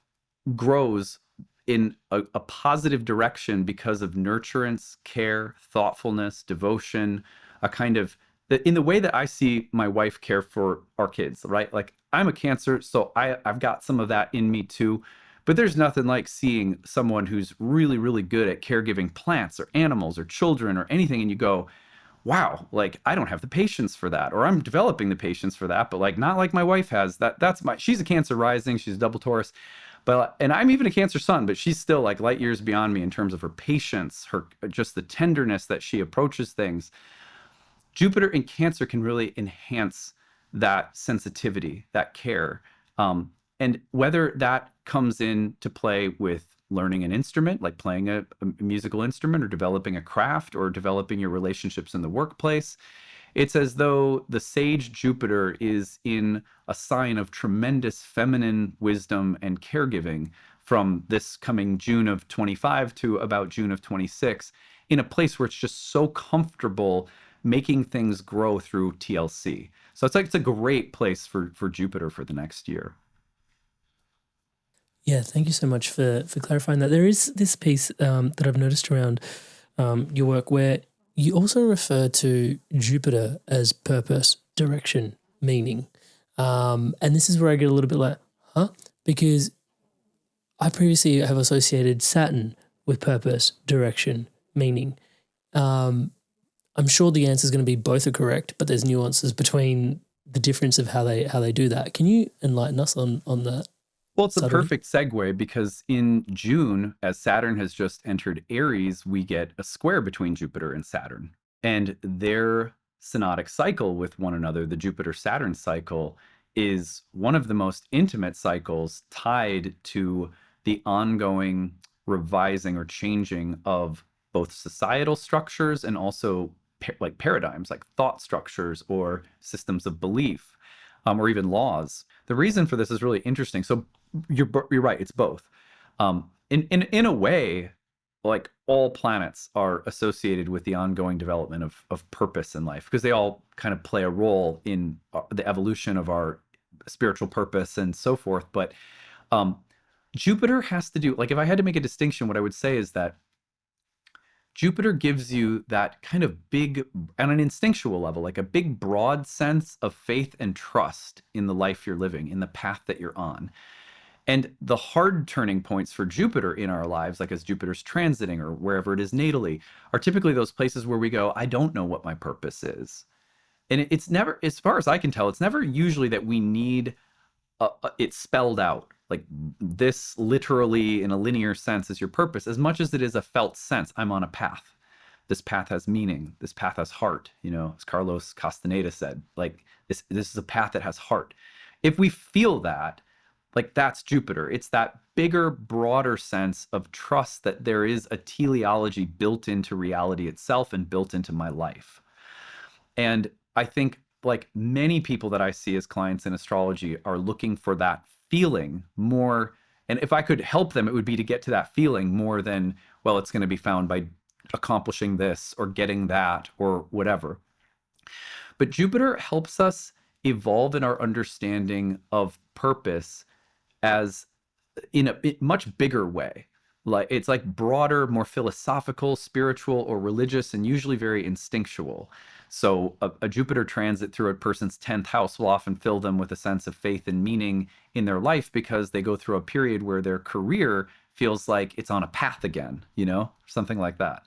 grows in a positive direction because of nurturance, care, thoughtfulness, devotion, a kind of, in the way that I see my wife care for our kids, right? Like I'm a Cancer, so I've got some of that in me too. But there's nothing like seeing someone who's really, really good at caregiving plants or animals or children or anything, and you go, wow, like I don't have the patience for that, or I'm developing the patience for that, but like not like my wife has. She's a Cancer rising, she's a double Taurus, and I'm even a Cancer sun, but she's still like light years beyond me in terms of her patience, just the tenderness that she approaches things. Jupiter in Cancer can really enhance that sensitivity, that care. And whether that comes into play with learning an instrument, like playing a musical instrument, or developing a craft, or developing your relationships in the workplace, it's as though the sage Jupiter is in a sign of tremendous feminine wisdom and caregiving from this coming June of 25 to about June of 26, in a place where it's just so comfortable making things grow through TLC. So it's a great place for Jupiter for the next year. Yeah, thank you so much for clarifying that. There is this piece that I've noticed around your work where you also refer to Jupiter as purpose, direction, meaning. And this is where I get a little bit like, huh? Because I previously have associated Saturn with purpose, direction, meaning. I'm sure the answer is going to be both are correct, but there's nuances between the difference of how they do that. Can you enlighten us on that? Well, it's a perfect segue because in June, as Saturn has just entered Aries, we get a square between Jupiter and Saturn. And their synodic cycle with one another, the Jupiter-Saturn cycle, is one of the most intimate cycles tied to the ongoing revising or changing of both societal structures and also like paradigms, like thought structures or systems of belief, or even laws. The reason for this is really interesting. So you're right, it's both. In a way, like all planets are associated with the ongoing development of purpose in life, because they all kind of play a role in the evolution of our spiritual purpose and so forth. But Jupiter has to do, like if I had to make a distinction, what I would say is that Jupiter gives you that kind of big, on an instinctual level, like a big broad sense of faith and trust in the life you're living, in the path that you're on. And the hard turning points for Jupiter in our lives, like as Jupiter's transiting or wherever it is natally, are typically those places where we go, I don't know what my purpose is. And it's never, as far as I can tell, it's never usually that we need it spelled out. Like this literally in a linear sense is your purpose, as much as it is a felt sense. I'm on a path. This path has meaning. This path has heart. You know, as Carlos Castaneda said, like this is a path that has heart. If we feel that, like that's Jupiter. It's that bigger, broader sense of trust that there is a teleology built into reality itself and built into my life. And I think like many people that I see as clients in astrology are looking for that feeling more. And if I could help them, it would be to get to that feeling more than, well, it's going to be found by accomplishing this or getting that or whatever. But Jupiter helps us evolve in our understanding of purpose as in a much bigger way. Like it's like broader, more philosophical, spiritual, or religious, and usually very instinctual. So a Jupiter transit through a person's 10th house will often fill them with a sense of faith and meaning in their life because they go through a period where their career feels like it's on a path again, something like that.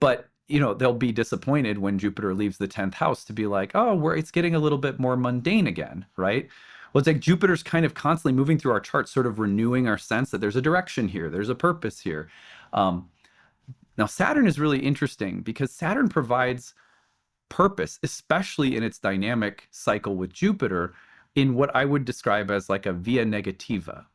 But they'll be disappointed when Jupiter leaves the 10th house to be like, oh, it's getting a little bit more mundane again, right? Well, it's like Jupiter's kind of constantly moving through our chart, sort of renewing our sense that there's a direction here, there's a purpose here. Now, Saturn is really interesting because Saturn provides purpose, especially in its dynamic cycle with Jupiter, in what I would describe as like a via negativa.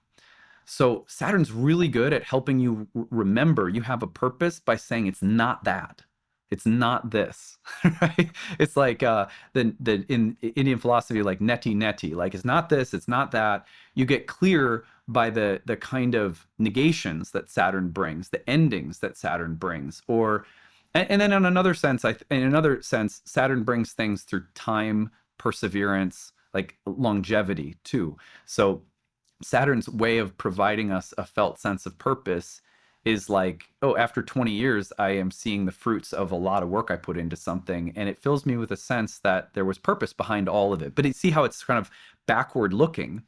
So Saturn's really good at helping you remember you have a purpose by saying it's not that. It's not this, right? It's like in Indian philosophy, like neti neti, like it's not this, it's not that. You get clear by the kind of negations that Saturn brings, the endings that Saturn brings, and then in another sense, Saturn brings things through time, perseverance, like longevity too. So Saturn's way of providing us a felt sense of purpose is like, oh, after 20 years, I am seeing the fruits of a lot of work I put into something. And it fills me with a sense that there was purpose behind all of it. But you see how it's kind of backward looking,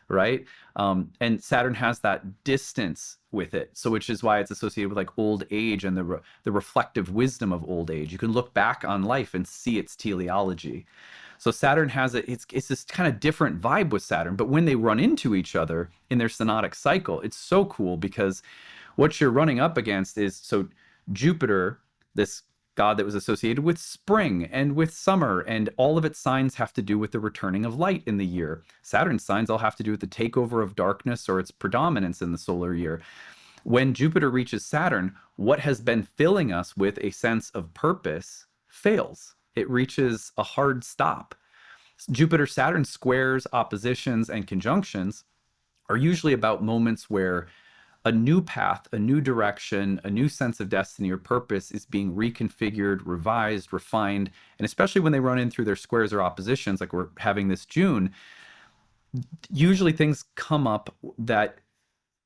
right? And Saturn has that distance with it. So which is why it's associated with like old age and the reflective wisdom of old age. You can look back on life and see its teleology. So Saturn has it's this kind of different vibe with Saturn, but when they run into each other in their synodic cycle, it's so cool because what you're running up against is, so Jupiter, this god that was associated with spring and with summer, and all of its signs have to do with the returning of light in the year. Saturn's signs all have to do with the takeover of darkness or its predominance in the solar year. When Jupiter reaches Saturn, what has been filling us with a sense of purpose fails. It reaches a hard stop. Jupiter-Saturn squares, oppositions, and conjunctions are usually about moments where a new path, a new direction, a new sense of destiny or purpose is being reconfigured, revised, refined, and especially when they run in through their squares or oppositions, like we're having this June, usually things come up that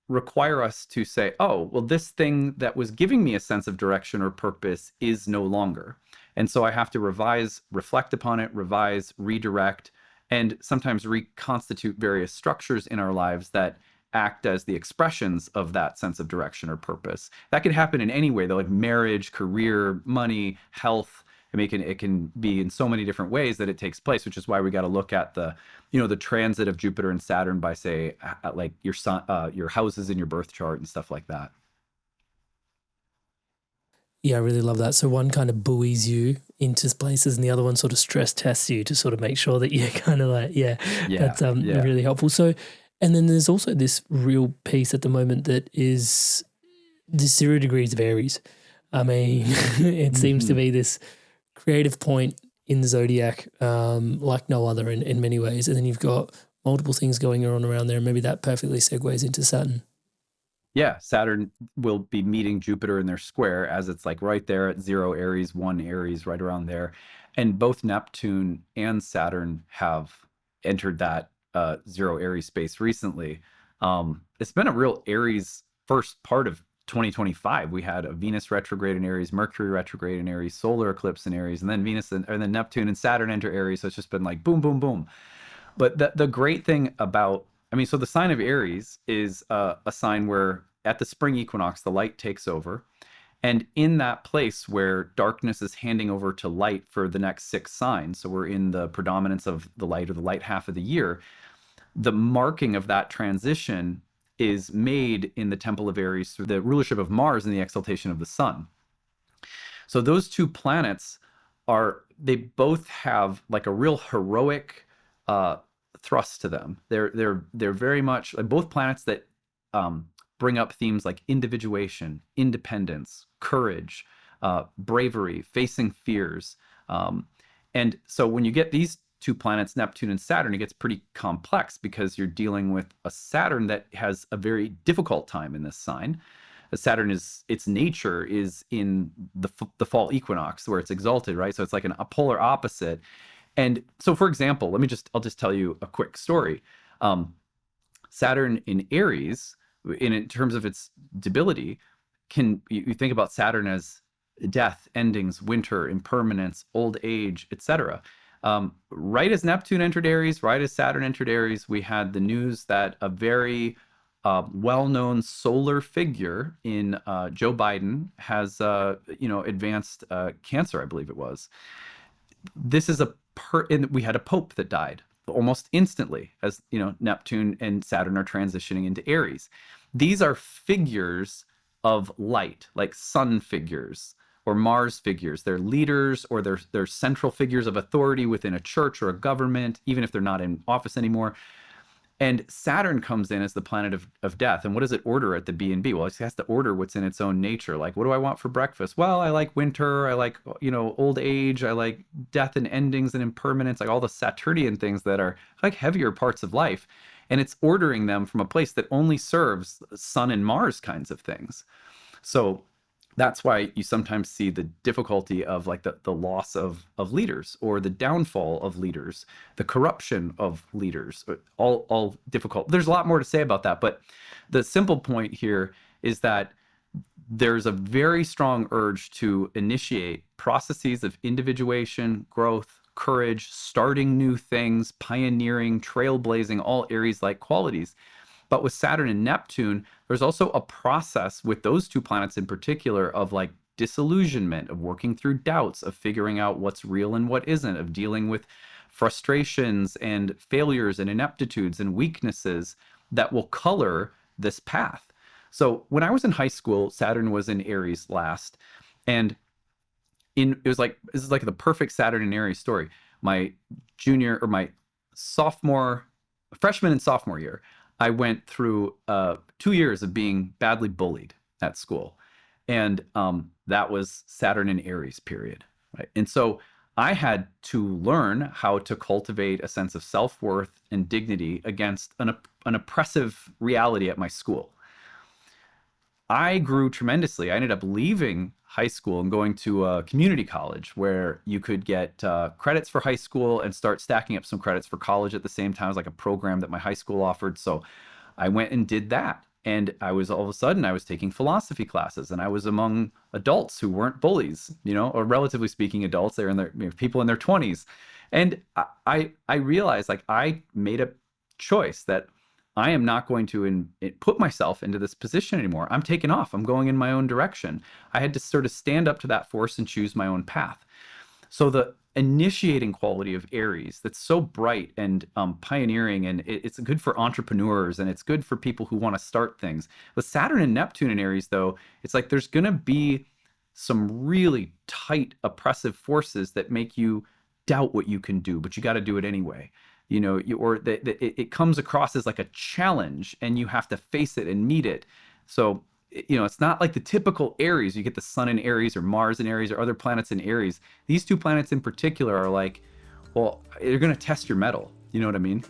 require us to say, oh, well, this thing that was giving me a sense of direction or purpose is no longer. And so I have to revise, reflect upon it, revise, redirect, and sometimes reconstitute various structures in our lives that act as the expressions of that sense of direction or purpose. That can happen in any way, though, like marriage, career, money, health. I mean, it can be in so many different ways that it takes place, which is why we got to look at the transit of Jupiter and Saturn by, say, like your houses in your birth chart and stuff like that. Yeah, I really love that. So one kind of buoys you into places and the other one sort of stress tests you to sort of make sure that you're kind of like, that's really helpful. So, and then there's also this real piece at the moment that is the 0 degrees of Aries. I mean, it seems to be this creative point in the zodiac like no other in many ways. And then you've got multiple things going on around there, and maybe that perfectly segues into Saturn. Yeah, Saturn will be meeting Jupiter in their square as it's like right there at 0 Aries, 1 Aries, right around there. And both Neptune and Saturn have entered that 0 Aries space recently. It's been a real Aries first part of 2025. We had a Venus retrograde in Aries, Mercury retrograde in Aries, solar eclipse in Aries, and then then Neptune and Saturn enter Aries. So it's just been like boom, boom, boom. But the great thing about, so the sign of Aries is a sign where at the spring equinox, the light takes over. And in that place where darkness is handing over to light for the next 6 signs, so we're in the predominance of the light or the light half of the year, the marking of that transition is made in the temple of Aries through the rulership of Mars and the exaltation of the sun. So those two planets they both have like a real heroic thrust to them. They're very much like both planets that bring up themes like individuation, independence, courage, bravery, facing fears. And so when you get these 2 planets, Neptune and Saturn, it gets pretty complex because you're dealing with a Saturn that has a very difficult time in this sign. Saturn its nature is in the fall equinox where it's exalted, right? So it's like a polar opposite. And so, for example, I'll just tell you a quick story. Saturn in Aries, in terms of its debility, you think about Saturn as death, endings, winter, impermanence, old age, etc. Right as Neptune entered Aries, right as Saturn entered Aries, we had the news that a very well-known solar figure in Joe Biden has, advanced cancer, I believe it was. This is and we had a pope that died almost instantly as, Neptune and Saturn are transitioning into Aries. These are figures of light, like sun figures or Mars figures. They're leaders, or they're central figures of authority within a church or a government, even if they're not in office anymore. And Saturn comes in as the planet of death. And what does it order at the B&B? Well, it has to order what's in its own nature. Like, what do I want for breakfast? Well, I like winter. I like, old age. I like death and endings and impermanence, like all the Saturnian things that are like heavier parts of life. And it's ordering them from a place that only serves Sun and Mars kinds of things. So that's why you sometimes see the difficulty of like the loss of leaders, or the downfall of leaders, the corruption of leaders, all difficult. There's a lot more to say about that, but the simple point here is that there's a very strong urge to initiate processes of individuation, growth, courage, starting new things, pioneering, trailblazing, all Aries-like qualities. But with Saturn and Neptune, there's also a process with those two planets in particular of like disillusionment, of working through doubts, of figuring out what's real and what isn't, of dealing with frustrations and failures and ineptitudes and weaknesses that will color this path. So when I was in high school, Saturn was in Aries last, and this is like the perfect Saturn and Aries story. My freshman and sophomore year, I went through 2 years of being badly bullied at school. And that was Saturn and Aries period, right? And so I had to learn how to cultivate a sense of self-worth and dignity against an oppressive reality at my school. I grew tremendously. I ended up leaving high school and going to a community college where you could get credits for high school and start stacking up some credits for college at the same time. It was like a program that my high school offered. So I went and did that. And all of a sudden I was taking philosophy classes, and I was among adults who weren't bullies, or relatively speaking adults. They're in their people in their 20s. And I realized, like, I made a choice that I am not going to put myself into this position anymore. I'm taking off. I'm going in my own direction. I had to sort of stand up to that force and choose my own path. So the initiating quality of Aries, that's so bright and pioneering, and it's good for entrepreneurs, and it's good for people who want to start things. With Saturn and Neptune in Aries, though, it's like there's going to be some really tight, oppressive forces that make you doubt what you can do, but you got to do it anyway. It comes across as like a challenge, and you have to face it and meet it. So, it's not like the typical Aries. You get the Sun in Aries or Mars in Aries or other planets in Aries. These two planets in particular are like, well, they're going to test your mettle. You know what I mean?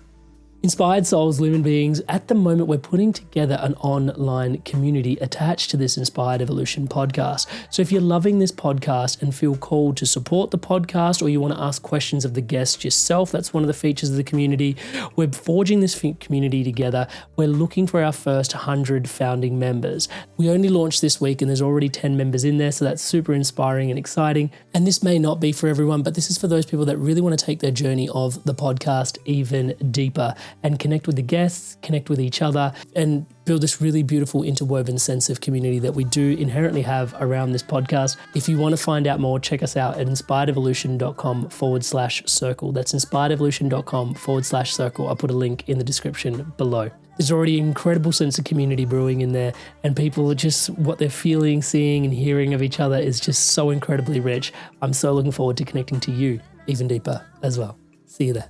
Inspired souls, living beings, at the moment we're putting together an online community attached to this Inspired Evolution podcast. So if you're loving this podcast and feel called to support the podcast, or you want to ask questions of the guests yourself, that's one of the features of the community. We're forging this community together. We're looking for our first 100 founding members. We only launched this week and there's already 10 members in there, so that's super inspiring and exciting. And this may not be for everyone, but this is for those people that really want to take their journey of the podcast even deeper and connect with the guests, connect with each other, and build this really beautiful interwoven sense of community that we do inherently have around this podcast. If you want to find out more, check us out at inspiredevolution.com/circle. That's inspiredevolution.com/circle. I'll put a link in the description below. There's already an incredible sense of community brewing in there, and people are just, what they're feeling, seeing, and hearing of each other is just so incredibly rich. I'm so looking forward to connecting to you even deeper as well. See you there.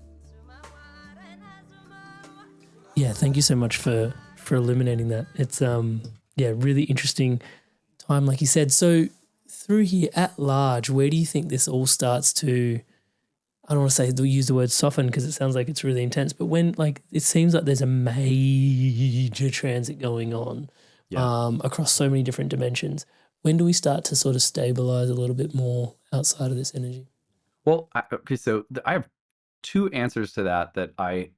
Yeah, thank you so much for illuminating that. It's really interesting time, like you said. So through here at large, where do you think this all starts to, I don't want to say use the word soften because it sounds like it's really intense, but when it seems like there's a major transit going on across so many different dimensions, when do we start to sort of stabilize a little bit more outside of this energy? Well, so I have two answers to that I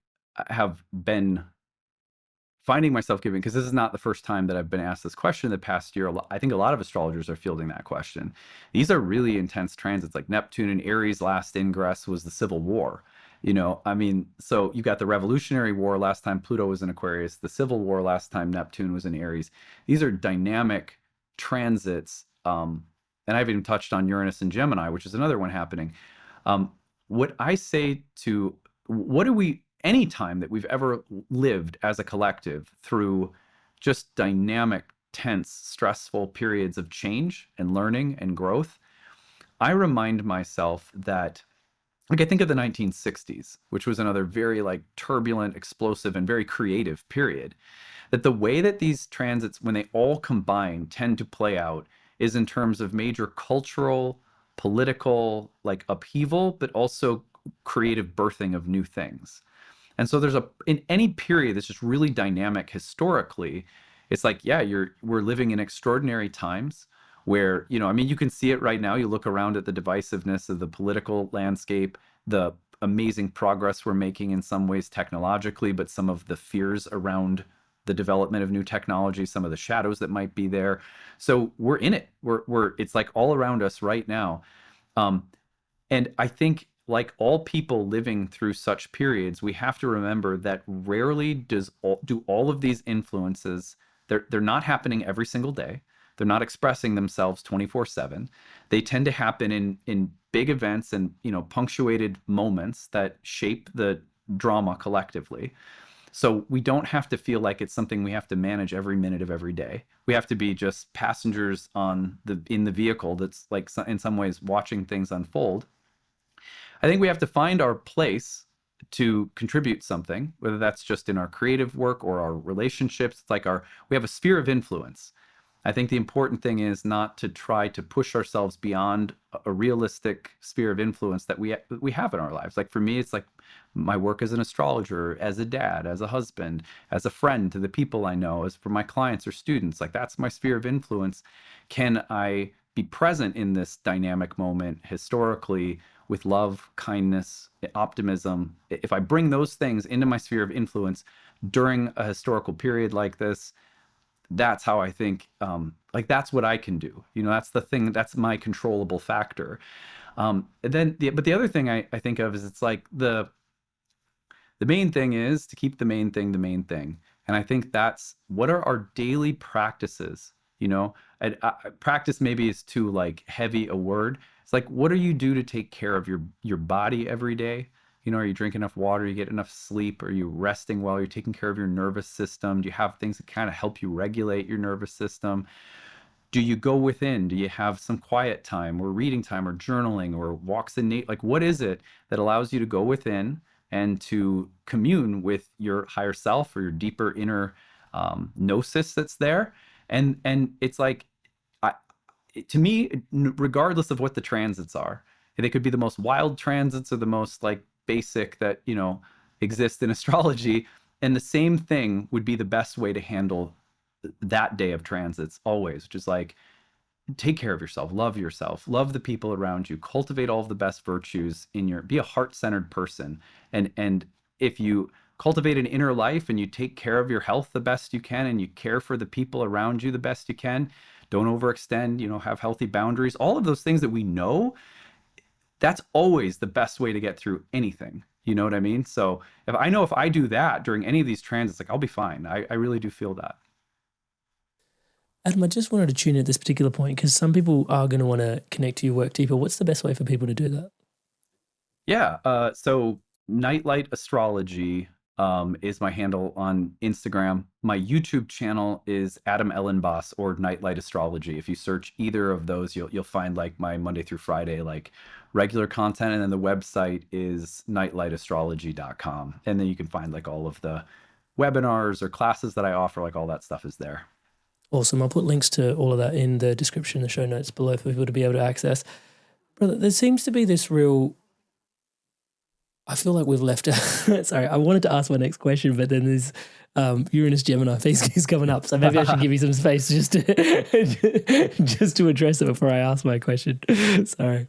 have been finding myself giving, because this is not the first time that I've been asked this question in the past year. I think a lot of astrologers are fielding that question. These are really intense transits. Like Neptune in Aries last ingress was the Civil War. I mean, so you got the Revolutionary War last time Pluto was in Aquarius, the Civil War last time Neptune was in Aries. These are dynamic transits. And I've even touched on Uranus and Gemini, which is another one happening. What I say to, any time that we've ever lived as a collective through just dynamic, tense, stressful periods of change and learning and growth, I remind myself that, like, I think of the 1960s, which was another very like turbulent, explosive, and very creative period, that the way that these transits, when they all combine, tend to play out is in terms of major cultural, political, like upheaval, but also creative birthing of new things. And so in any period that's just really dynamic historically, it's like, yeah, we're living in extraordinary times where, I mean, you can see it right now. You look around at the divisiveness of the political landscape, the amazing progress we're making in some ways technologically, but some of the fears around the development of new technology, some of the shadows that might be there. So we're in it. It's like all around us right now. And I think, like all people living through such periods, we have to remember that rarely do all of these influences, they're not happening every single day. They're not expressing themselves 24/7. They tend to happen in big events and, punctuated moments that shape the drama collectively. So we don't have to feel like it's something we have to manage every minute of every day. We have to be just passengers in the vehicle that's, like, in some ways watching things unfold. I think we have to find our place to contribute something, whether that's just in our creative work or our relationships. It's like we have a sphere of influence. I think the important thing is not to try to push ourselves beyond a realistic sphere of influence that we have in our lives. Like for me, it's like my work as an astrologer, as a dad, as a husband, as a friend to the people I know, as for my clients or students. Like that's my sphere of influence. Can I be present in this dynamic moment historically with love, kindness, optimism? If I bring those things into my sphere of influence during a historical period like this, that's how I think, like that's what I can do. That's the thing, that's my controllable factor. But the other thing I think of is, it's like the main thing is to keep the main thing the main thing. And I think that's what are our daily practices. Practice maybe is too like heavy a word. It's like, what do you do to take care of your body every day? Are you drinking enough water? You get enough sleep? Are you resting well? You're taking care of your nervous system? Do you have things that kind of help you regulate your nervous system? Do you go within? Do you have some quiet time or reading time or journaling or walks in nature? Like, what is it that allows you to go within and to commune with your higher self or your deeper inner gnosis that's there? And it's like, to me, regardless of what the transits are, they could be the most wild transits or the most like basic that exist in astrology, and the same thing would be the best way to handle that day of transits always, which is like, take care of yourself, love the people around you, cultivate all of the best virtues be a heart-centered person. And if you cultivate an inner life and you take care of your health the best you can and you care for the people around you the best you can, don't overextend, have healthy boundaries, all of those things that we know, that's always the best way to get through anything. You know what I mean? So if I do that during any of these transits, like I'll be fine. I really do feel that. Adam, I just wanted to tune in at this particular point because some people are going to want to connect to your work deeper. What's the best way for people to do that? Yeah. So Nightlight Astrology is my handle on Instagram. My YouTube channel is Adam Elenbaas or Nightlight Astrology. If you search either of those, you'll find like my Monday through Friday like regular content, and then the website is nightlightastrology.com. And then you can find like all of the webinars or classes that I offer, like all that stuff is there. Awesome. I'll put links to all of that in the description, the show notes below for people to be able to access. Brother, there seems to be this real, I feel like we've left out, sorry, I wanted to ask my next question, but then there's Uranus Gemini is coming up. So maybe I should give you some space just to address it before I ask my question. Sorry.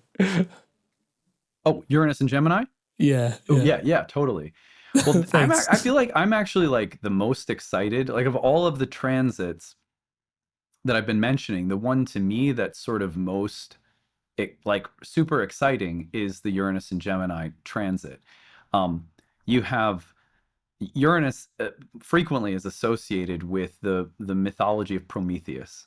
Oh, Uranus and Gemini? Yeah. Oh, yeah, totally. Well, Thanks. I feel like I'm actually like the most excited, like of all of the transits that I've been mentioning, the one to me that's sort of most like super exciting is the Uranus and Gemini transit. You have Uranus frequently is associated with the mythology of Prometheus.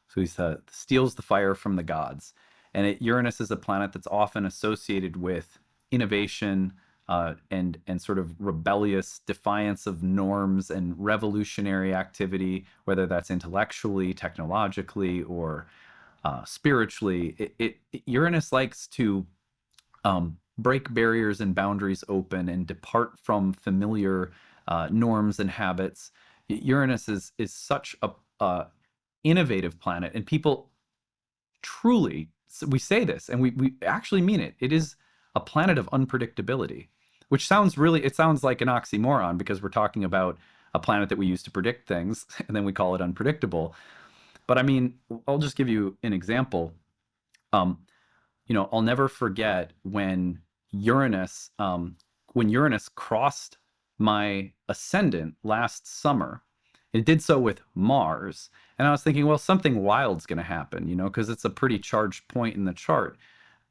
So he steals the fire from the gods. And Uranus is a planet that's often associated with innovation and sort of rebellious defiance of norms and revolutionary activity, whether that's intellectually, technologically, or spiritually. Uranus likes to break barriers and boundaries open and depart from familiar norms and habits. Uranus is such a innovative planet, and people truly, we say this and we actually mean it. It is a planet of unpredictability, which sounds really, it sounds like an oxymoron because we're talking about a planet that we use to predict things and then we call it unpredictable. But I mean, I'll just give you an example. I'll never forget when Uranus crossed my ascendant last summer. It did so with Mars. And I was thinking, well, something wild's going to happen, because it's a pretty charged point in the chart.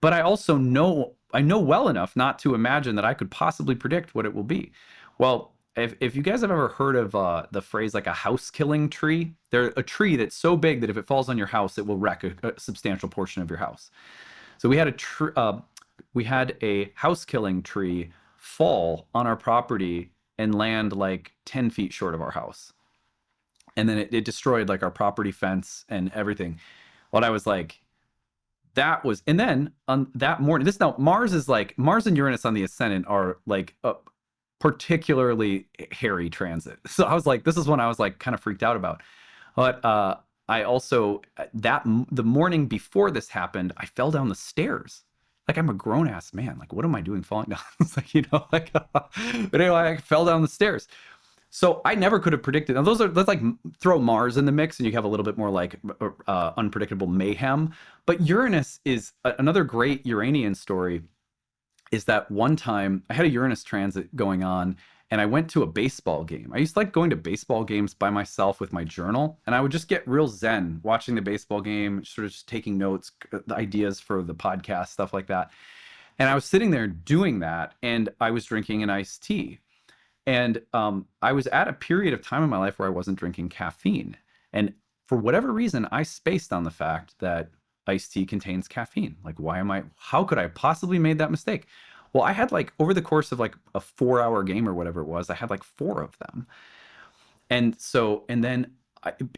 But I also know well enough not to imagine that I could possibly predict what it will be. Well, if you guys have ever heard of the phrase like a house killing tree, they're a tree that's so big that if it falls on your house, it will wreck a substantial portion of your house. So we had a house killing tree fall on our property and land like 10 feet short of our house. And then it destroyed like our property fence and everything. What I was like, and then on that morning, Mars and Uranus on the ascendant are like a particularly hairy transit. So I was like, this is one I was like kind of freaked out about. But I also, the morning before this happened, I fell down the stairs. Like, I'm a grown ass man. Like, what am I doing falling down? It's like, but anyway, I fell down the stairs. So I never could have predicted. Now let's like throw Mars in the mix and you have a little bit more like unpredictable mayhem. But Uranus is another great Uranian story. Is that one time I had a Uranus transit going on and I went to a baseball game. I used to like going to baseball games by myself with my journal, and I would just get real zen watching the baseball game, sort of just taking notes, the ideas for the podcast, stuff like that. And I was sitting there doing that, and I was drinking an iced tea. And I was at a period of time in my life where I wasn't drinking caffeine. And for whatever reason, I spaced on the fact that iced tea contains caffeine. Like, how could I possibly made that mistake? Well, I had like over the course of like a 4-hour game or whatever it was, I had like 4 of them. And then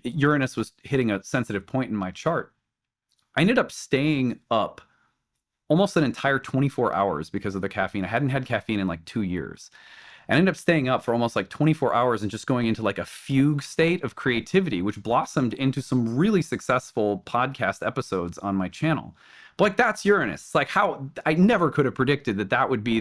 Uranus was hitting a sensitive point in my chart. I ended up staying up almost an entire 24 hours because of the caffeine. I hadn't had caffeine in like 2 years. I ended up staying up for almost like 24 hours and just going into like a fugue state of creativity, which blossomed into some really successful podcast episodes on my channel. But like, that's Uranus. It's like how I never could have predicted that would be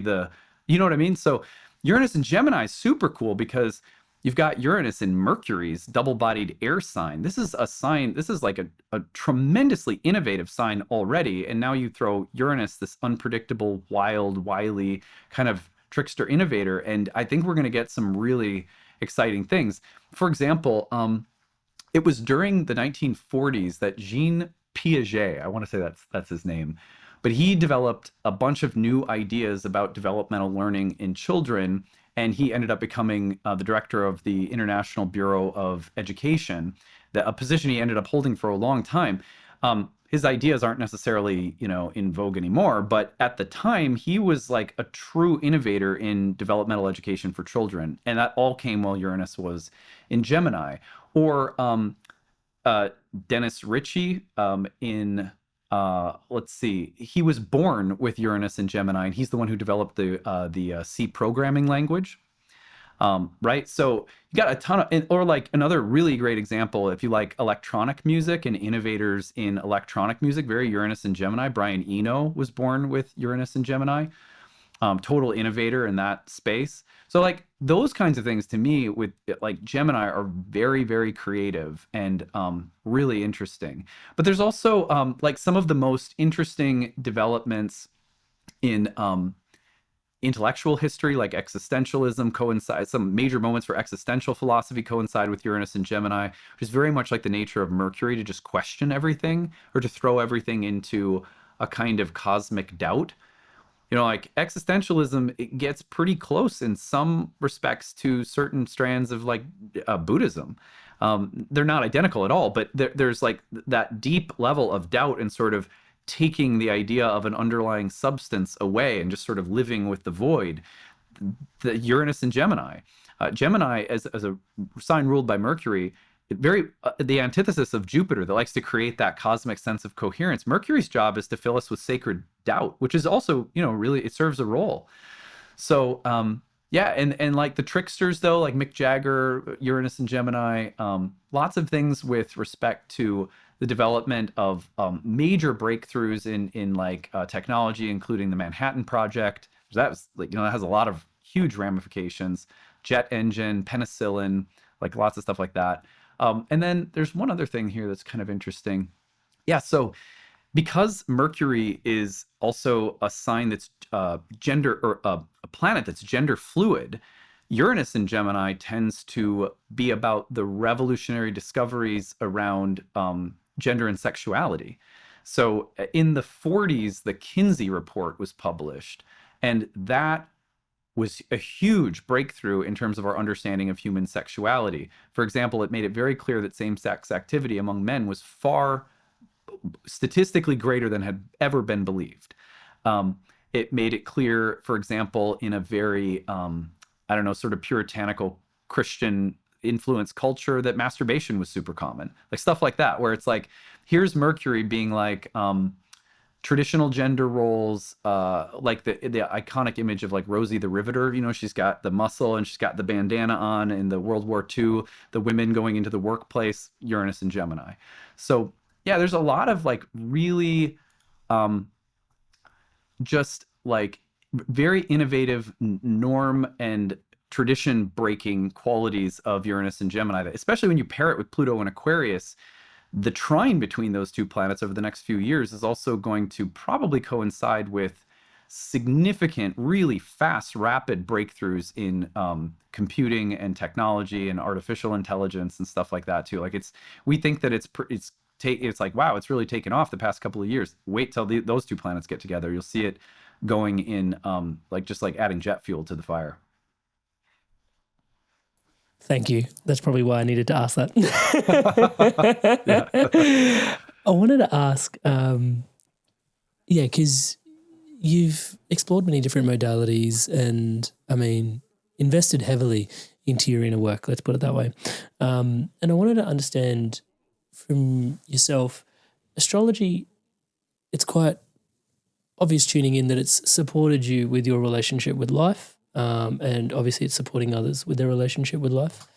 you know what I mean? So Uranus and Gemini is super cool because you've got Uranus in Mercury's double-bodied air sign. This is a sign, this is like a tremendously innovative sign already. And now you throw Uranus, this unpredictable, wild, wily kind of trickster innovator, and I think we're going to get some really exciting things. For example, it was during the 1940s that Jean Piaget, I want to say that's his name, but he developed a bunch of new ideas about developmental learning in children, and he ended up becoming the director of the International Bureau of Education, a position he ended up holding for a long time. His ideas aren't necessarily, in vogue anymore, but at the time he was like a true innovator in developmental education for children. And that all came while Uranus was in Gemini. Or Dennis Ritchie let's see, he was born with Uranus in Gemini, and he's the one who developed the C programming language. Right. So you got a ton of, or like another really great example, if you like electronic music and innovators in electronic music, very Uranus and Gemini. Brian Eno was born with Uranus and Gemini, total innovator in that space. So like those kinds of things to me with like Gemini are very, very creative and really interesting. But there's also like some of the most interesting developments in intellectual history like existentialism coincides, some major moments for existential philosophy coincide with Uranus and Gemini, which is very much like the nature of Mercury, to just question everything or to throw everything into a kind of cosmic doubt. Like existentialism, it gets pretty close in some respects to certain strands of like Buddhism. They're not identical at all, but there's like that deep level of doubt and sort of taking the idea of an underlying substance away and just sort of living with the void. The Uranus and Gemini. Gemini, as a sign ruled by Mercury, the antithesis of Jupiter that likes to create that cosmic sense of coherence. Mercury's job is to fill us with sacred doubt, which is also, really, it serves a role. So, yeah, and like the tricksters, though, like Mick Jagger, Uranus and Gemini, lots of things with respect to the development of major breakthroughs in like technology, including the Manhattan Project. That was like, that has a lot of huge ramifications. Jet engine, penicillin, like lots of stuff like that. And then there's one other thing here that's kind of interesting. Yeah, so because Mercury is also a sign that's gender, or a planet that's gender fluid, Uranus in Gemini tends to be about the revolutionary discoveries around gender and sexuality. So in the 40s, the Kinsey Report was published, and that was a huge breakthrough in terms of our understanding of human sexuality. For example, it made it very clear that same-sex activity among men was far statistically greater than had ever been believed. It made it clear, for example, in a very, sort of puritanical Christian influence culture, that masturbation was super common. Like stuff like that, where it's like, here's Mercury being like, traditional gender roles, like the iconic image of like Rosie the Riveter. She's got the muscle and she's got the bandana on. In the World War II, the women going into the workplace, Uranus and Gemini. So yeah, there's a lot of like really just like very innovative norm and tradition breaking qualities of Uranus and Gemini, that especially when you pair it with Pluto and Aquarius. The trine between those two planets over the next few years is also going to probably coincide with significant, really fast, rapid breakthroughs in computing and technology and artificial intelligence and stuff like that too. Like we think that it's like, wow, it's really taken off the past couple of years. Wait till those two planets get together. You'll see it going in just like adding jet fuel to the fire. Thank you. That's probably why I needed to ask that. I wanted to ask, because you've explored many different modalities and, invested heavily into your inner work, let's put it that way. And I wanted to understand from yourself, astrology, it's quite obvious tuning in that it's supported you with your relationship with life. And obviously it's supporting others with their relationship with life.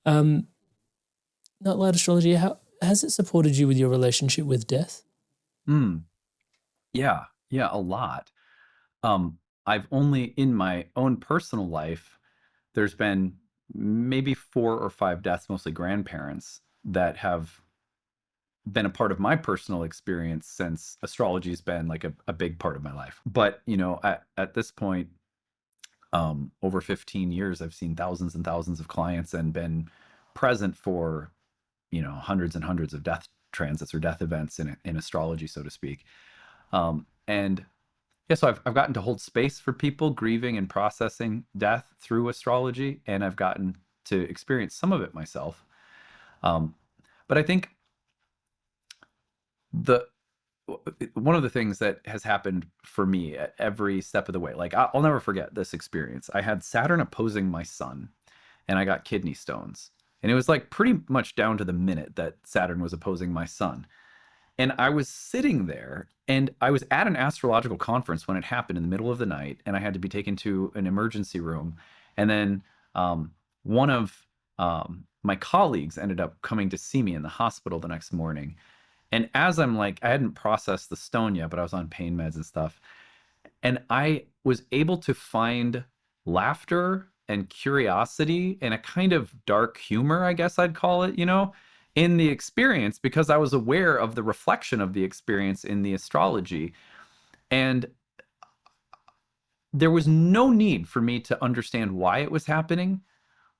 Not Loud Astrology, how has it supported you with your relationship with death? Yeah, a lot. I've only, in my own personal life, there's been maybe 4 or 5 deaths, mostly grandparents, that have been a part of my personal experience since astrology has been like a big part of my life. But, at this point, over 15 years, I've seen thousands and thousands of clients and been present for, hundreds and hundreds of death transits or death events in astrology, so to speak. And yeah, so I've gotten to hold space for people grieving and processing death through astrology, and I've gotten to experience some of it myself. But I think one of the things that has happened for me at every step of the way, like I'll never forget this experience. I had Saturn opposing my sun, and I got kidney stones. And it was like pretty much down to the minute that Saturn was opposing my sun. And I was sitting there, and I was at an astrological conference when it happened in the middle of the night, and I had to be taken to an emergency room. And then one of my colleagues ended up coming to see me in the hospital the next morning. And as I'm like, I hadn't processed the stone yet, but I was on pain meds and stuff. And I was able to find laughter and curiosity and a kind of dark humor, I guess I'd call it, in the experience, because I was aware of the reflection of the experience in the astrology. And there was no need for me to understand why it was happening,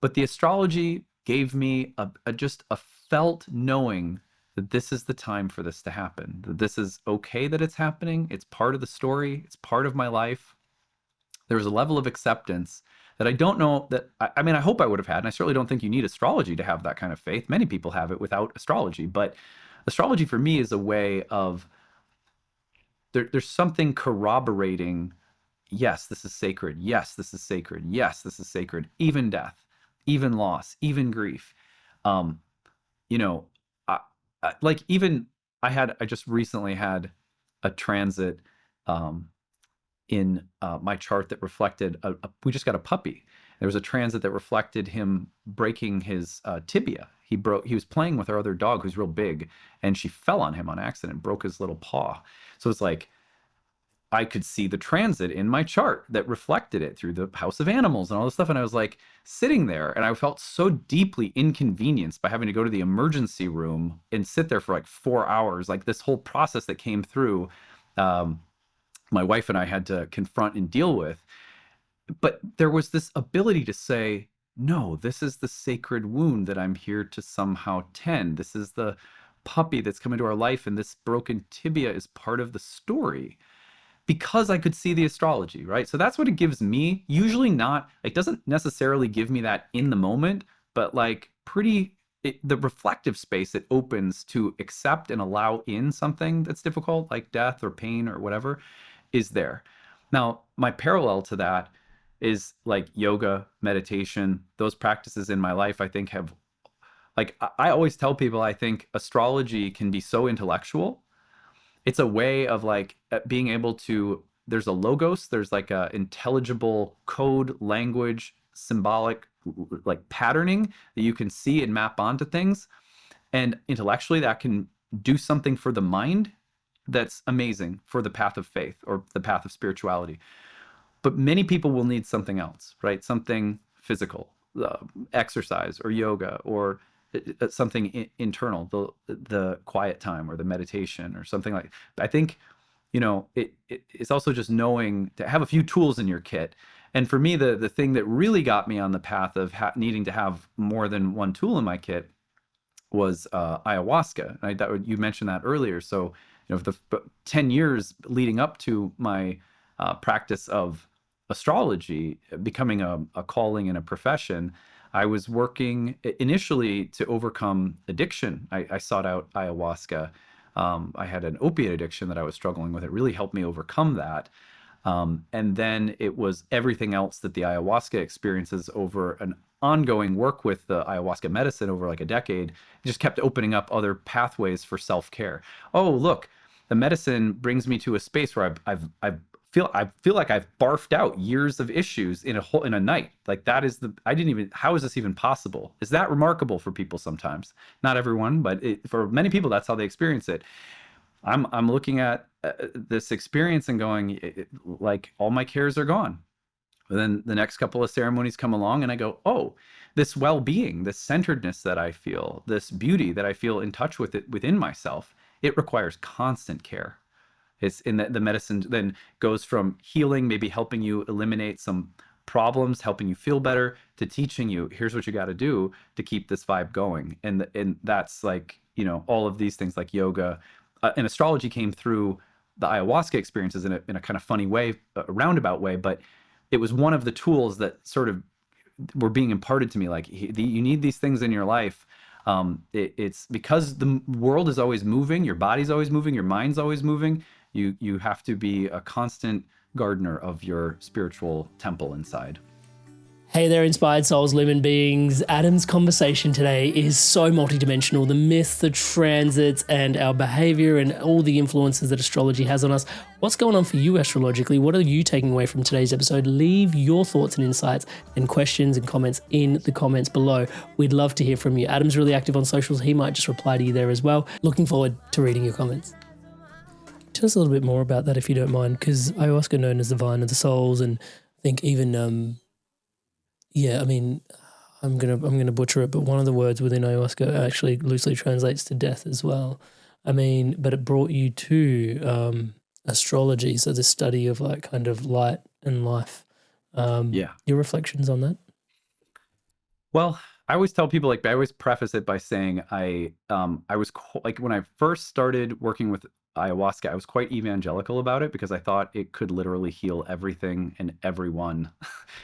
but the astrology gave me just a felt knowing that this is the time for this to happen, that this is okay that it's happening. It's part of the story. It's part of my life. There was a level of acceptance that I don't know that, I mean, I hope I would have had, and I certainly don't think you need astrology to have that kind of faith. Many people have it without astrology, but astrology for me is a way of, there's something corroborating, yes, this is sacred. Yes, this is sacred. Yes, this is sacred. Even death, even loss, even grief. You know, like even I just recently had a transit in my chart that reflected we just got a puppy. There was a transit that reflected him breaking his tibia. He was playing with our other dog who's real big, and she fell on him on accident, broke his little paw. So it's like I could see the transit in my chart that reflected it through the house of animals and all this stuff. And I was like sitting there, and I felt so deeply inconvenienced by having to go to the emergency room and sit there for like 4 hours. Like this whole process that came through, my wife and I had to confront and deal with. But there was this ability to say, no, this is the sacred wound that I'm here to somehow tend. This is the puppy that's come into our life, and this broken tibia is part of the story. Because I could see the astrology, right? So that's what it gives me. Usually not, it doesn't necessarily give me that in the moment, but like the reflective space it opens to accept and allow in something that's difficult, like death or pain or whatever, is there. Now, my parallel to that is like yoga, meditation, those practices in my life, I think have, like, I always tell people, I think astrology can be so intellectual. It's a way of like being able to, there's a logos, there's like a intelligible code, language, symbolic, like patterning that you can see and map onto things. And intellectually that can do something for the mind that's amazing for the path of faith or the path of spirituality. But many people will need something else, right? Something physical, exercise or yoga, or something internal, the quiet time or the meditation or something like. I think, you know, it's also just knowing to have a few tools in your kit. And for me, the thing that really got me on the path of needing to have more than one tool in my kit was ayahuasca. You mentioned that earlier. So, you know, the 10 years leading up to my practice of astrology becoming a calling and a profession, I was working initially to overcome addiction. I sought out ayahuasca. I had an opiate addiction that I was struggling with. It really helped me overcome that. And then it was everything else that the ayahuasca experiences over an ongoing work with the ayahuasca medicine over like a decade. It just kept opening up other pathways for self-care. Oh, look, the medicine brings me to a space where I feel like I've barfed out years of issues in a night. Like that is how is this even possible? Is that remarkable for people sometimes? Not everyone, but for many people, that's how they experience it. I'm looking at this experience and going, like all my cares are gone. And then the next couple of ceremonies come along and I go, oh, this well-being, this centeredness that I feel, this beauty that I feel in touch with it within myself, it requires constant care. It's in the medicine then goes from healing, maybe helping you eliminate some problems, helping you feel better, to teaching you, here's what you got to do to keep this vibe going. And that's like, you know, all of these things like yoga and astrology came through the ayahuasca experiences in a kind of funny way, a roundabout way, but it was one of the tools that sort of were being imparted to me. Like you need these things in your life. It's because the world is always moving, your body's always moving, your mind's always moving. You have to be a constant gardener of your spiritual temple inside. Hey there, inspired souls, lumen beings. Adam's conversation today is so multidimensional. The myths, the transits, and our behavior and all the influences that astrology has on us. What's going on for you astrologically? What are you taking away from today's episode? Leave your thoughts and insights and questions and comments in the comments below. We'd love to hear from you. Adam's really active on socials. He might just reply to you there as well. Looking forward to reading your comments. Tell us a little bit more about that if you don't mind, because ayahuasca known as the vine of the souls, and I think even yeah, I mean, I'm gonna butcher it, but one of the words within ayahuasca actually loosely translates to death as well. I mean, but it brought you to astrology, so this study of like kind of light and life. Yeah. Your reflections on that? Well, I always tell people, like, I always preface it by saying I was like, when I first started working with ayahuasca, I was quite evangelical about it because I thought it could literally heal everything and everyone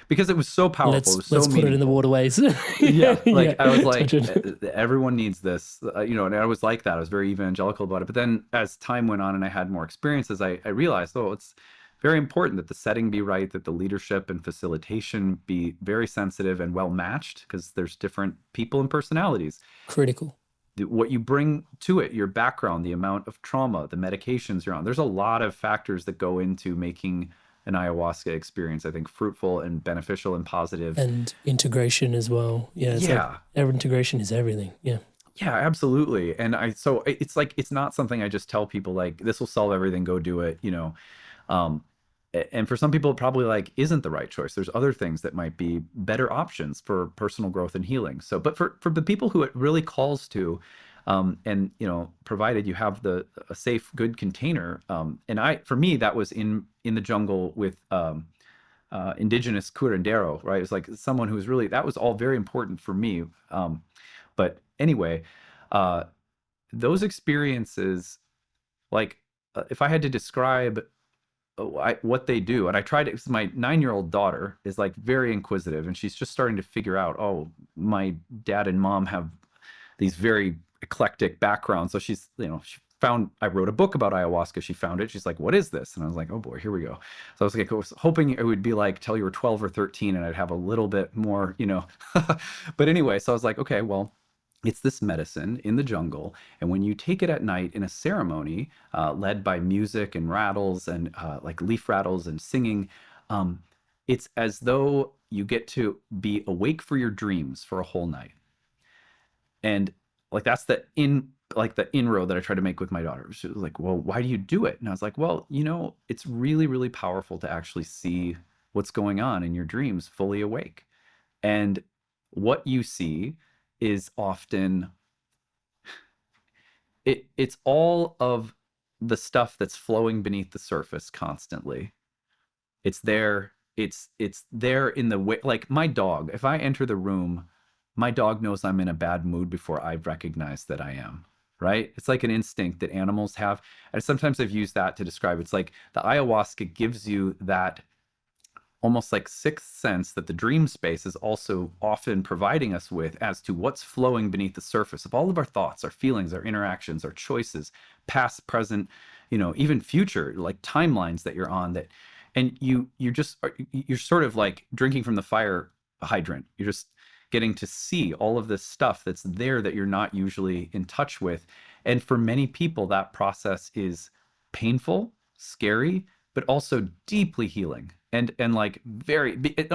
because it was so powerful. It was Let's so put it in the meaningful. waterways. Yeah, like I was like, Touch it. everyone needs this, you know, and I was like that. I was very evangelical about it. But then as time went on and I had more experiences, I realized, oh, it's very important that the setting be right, that the leadership and facilitation be very sensitive and well matched because there's different people and personalities. Critical. What you bring to it, your background, the amount of trauma, the medications you're on. There's a lot of factors that go into making an ayahuasca experience, I think, fruitful and beneficial and positive. And integration as well. Yeah. It's like integration is everything. Yeah. Yeah, absolutely. And so it's like, it's not something I just tell people like, this will solve everything, go do it, you know. And for some people, it probably like isn't the right choice. There's other things that might be better options for personal growth and healing. So, but for the people who it really calls to, and you know, provided you have a safe, good container. And for me, that was in the jungle with indigenous curandero, right? It's like someone who was really, that was all very important for me. But anyway, those experiences, like if I had to describe what they do, and I tried it, my 9-year-old daughter is like very inquisitive and she's just starting to figure out, oh, my dad and mom have these very eclectic backgrounds. So she's, you know, I wrote a book about ayahuasca. She found it. She's like, what is this? And I was like, oh boy, here we go. So I was hoping it would be like till you were 12 or 13 and I'd have a little bit more, you know. But anyway, so I was like, okay, well, it's this medicine in the jungle, and when you take it at night in a ceremony led by music and rattles and like leaf rattles and singing, it's as though you get to be awake for your dreams for a whole night. And like that's the inroad that I try to make with my daughter. She was like, well, why do you do it? And I was like, well, you know, it's really, really powerful to actually see what's going on in your dreams fully awake. And what you see is often it's all of the stuff that's flowing beneath the surface constantly. It's there. It's there in the way, like my dog, if I enter the room, my dog knows I'm in a bad mood before I recognize that I am, right? It's like an instinct that animals have. And sometimes I've used that to describe, it's like the ayahuasca gives you that almost like sixth sense that the dream space is also often providing us with as to what's flowing beneath the surface of all of our thoughts, our feelings, our interactions, our choices, past, present, you know, even future, like timelines that you're on that, and you're sort of like drinking from the fire hydrant. You're just getting to see all of this stuff that's there that you're not usually in touch with. And for many people, that process is painful, scary, but also deeply healing. And like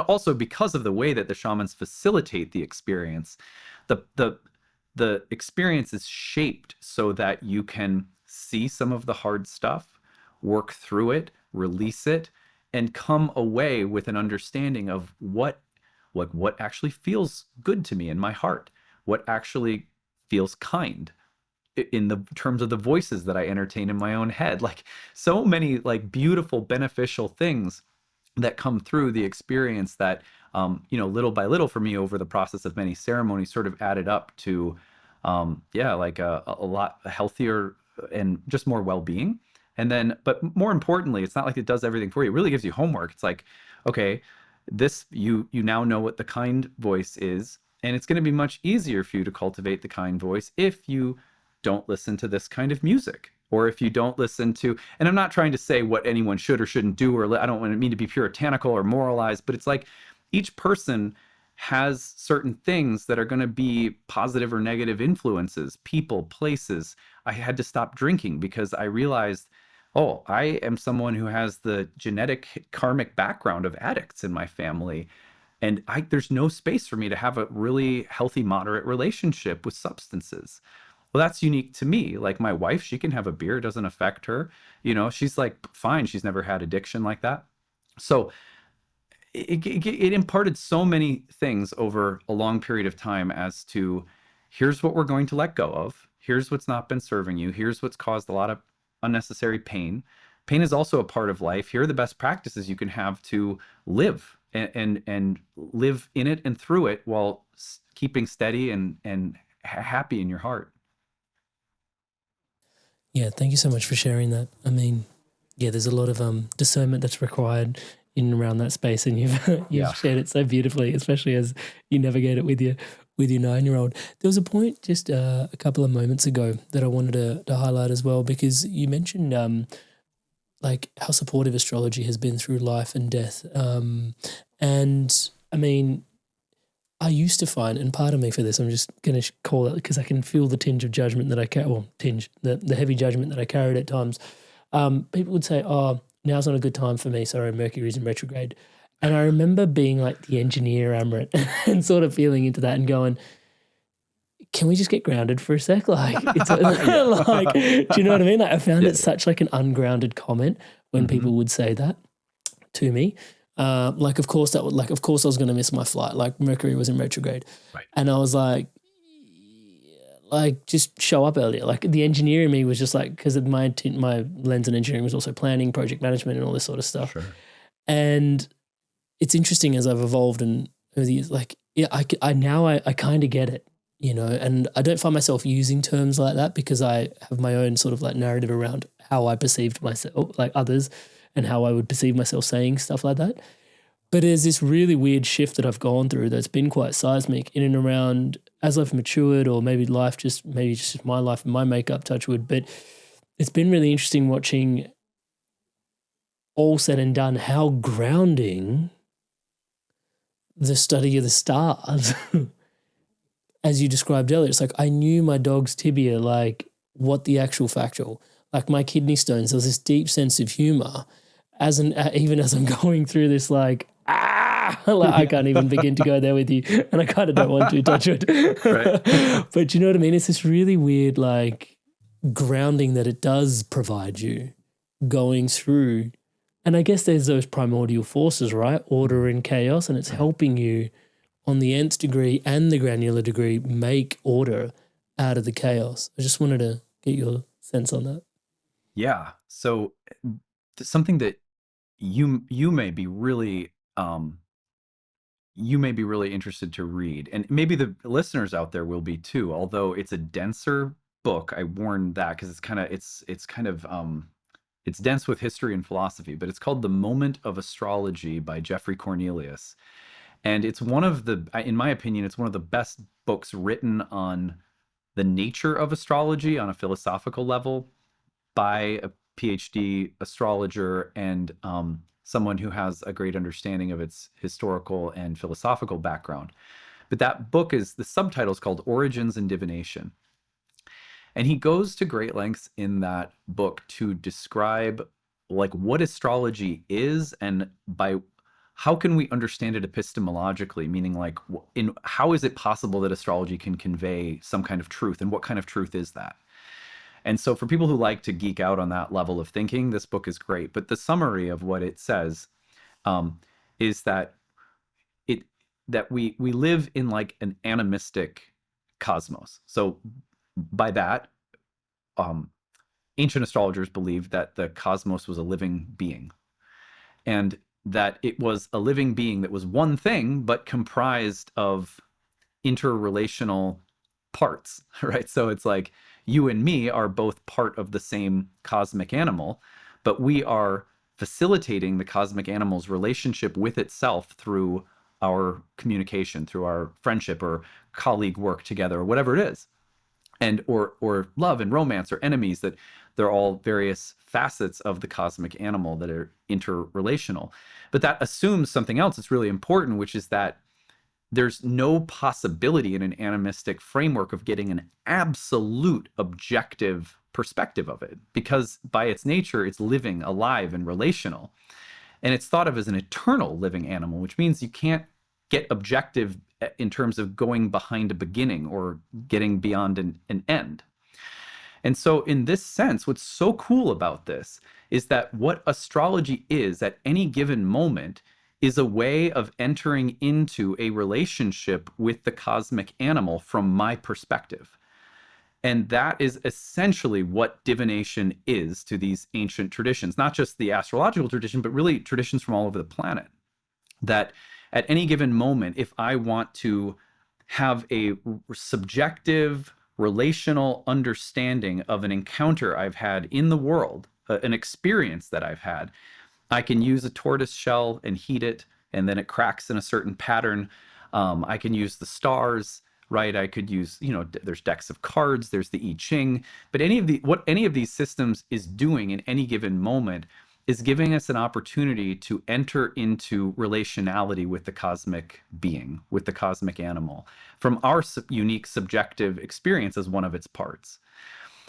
also because of the way that the shamans facilitate the experience, the experience is shaped so that you can see some of the hard stuff, work through it, release it, and come away with an understanding of what actually feels good to me in my heart, what actually feels kind in the terms of the voices that I entertain in my own head. Like so many like beautiful, beneficial things that come through the experience that, you know, little by little for me over the process of many ceremonies sort of added up to, like a lot healthier and just more well-being. And then, but more importantly, it's not like it does everything for you. It really gives you homework. It's like, okay, this, you now know what the kind voice is, and it's going to be much easier for you to cultivate the kind voice if you don't listen to this kind of music. Or if you don't listen to, and I'm not trying to say what anyone should or shouldn't do, or I don't want to mean to be puritanical or moralized, but it's like each person has certain things that are going to be positive or negative influences, people, places. I had to stop drinking because I realized, oh, I am someone who has the genetic karmic background of addicts in my family. And there's no space for me to have a really healthy, moderate relationship with substances. Well, that's unique to me. Like my wife, she can have a beer, it doesn't affect her. You know, she's like fine. She's never had addiction like that. So it imparted so many things over a long period of time as to here's what we're going to let go of. Here's what's not been serving you. Here's what's caused a lot of unnecessary pain. pain is also a part of life. Here are the best practices you can have to live and live in it and through it while keeping steady and happy in your heart. Yeah, thank you so much for sharing that. I mean, yeah, there's a lot of discernment that's required in and around that space, and you've shared it so beautifully, especially as you navigate it with your 9-year-old. There was a point just a couple of moments ago that I wanted to highlight as well, because you mentioned like how supportive astrology has been through life and death, and I mean, I used to find, and pardon me for this, I'm just going to call it because I can feel the tinge of judgment that I carry, the heavy judgment that I carried at times. People would say, oh, now's not a good time for me. Sorry, Mercury's in retrograde. And I remember being like the engineer, Amrit, and sort of feeling into that and going, can we just get grounded for a sec? Like, it's like, do you know what I mean? Like, I found it such like an ungrounded comment when people would say that to me. Like, of course I was going to miss my flight. Like, Mercury was in retrograde. Right. And I was like, just show up earlier. Like, the engineer in me was just like, because my lens in engineering was also planning, project management, and all this sort of stuff. Sure. And it's interesting as I've evolved and over the years, like, yeah, I now kind of get it, you know, and I don't find myself using terms like that because I have my own sort of like narrative around how I perceived myself, like others, and how I would perceive myself saying stuff like that. But there's this really weird shift that I've gone through that's been quite seismic in and around as I've matured, or maybe just my life and my makeup, touch wood. But it's been really interesting watching, all said and done, how grounding the study of the stars, as you described earlier. It's like I knew my dog's tibia, like what the actual factual, like my kidney stones. There was this deep sense of humor even as I'm going through this, like, like I can't even begin to go there with you, and I kind of don't want to touch it. Right. But you know what I mean? It's this really weird, like, grounding that it does provide you going through. And I guess there's those primordial forces, right? Order and chaos, and it's helping you on the nth degree and the granular degree make order out of the chaos. I just wanted to get your sense on that. Yeah. So something that you may be really interested to read, and maybe the listeners out there will be too, although it's a denser book. I warn that because it's dense with history and philosophy, but it's called The Moment of Astrology by Jeffrey Cornelius. And it's in my opinion, it's one of the best books written on the nature of astrology on a philosophical level by a PhD astrologer and someone who has a great understanding of its historical and philosophical background. But that book the subtitle is called Origins and Divination. And he goes to great lengths in that book to describe like what astrology is and by how can we understand it epistemologically, meaning like how is it possible that astrology can convey some kind of truth, and what kind of truth is that? And so for people who like to geek out on that level of thinking, this book is great. But the summary of what it says is that we live in like an animistic cosmos. So by that, ancient astrologers believed that the cosmos was a living being, and that it was a living being that was one thing, but comprised of interrelational parts, right? So it's like you and me are both part of the same cosmic animal, but we are facilitating the cosmic animal's relationship with itself through our communication, through our friendship or colleague work together, or whatever it is. And or love and romance or enemies, that they're all various facets of the cosmic animal that are interrelational. But that assumes something else that's really important, which is that there's no possibility in an animistic framework of getting an absolute objective perspective of it, because by its nature, it's living, alive, and relational. And it's thought of as an eternal living animal, which means you can't get objective in terms of going behind a beginning or getting beyond an end. And so in this sense, what's so cool about this is that what astrology is at any given moment is a way of entering into a relationship with the cosmic animal from my perspective. And that is essentially what divination is to these ancient traditions, not just the astrological tradition, but really traditions from all over the planet. That at any given moment, if I want to have a subjective relational understanding of an encounter I've had in the world, an experience that I've had, I can use a tortoise shell and heat it, and then it cracks in a certain pattern. I can use the stars, right? I could use, there's decks of cards, there's the I Ching, but what any of these systems is doing in any given moment is giving us an opportunity to enter into relationality with the cosmic being, with the cosmic animal, from our unique subjective experience as one of its parts.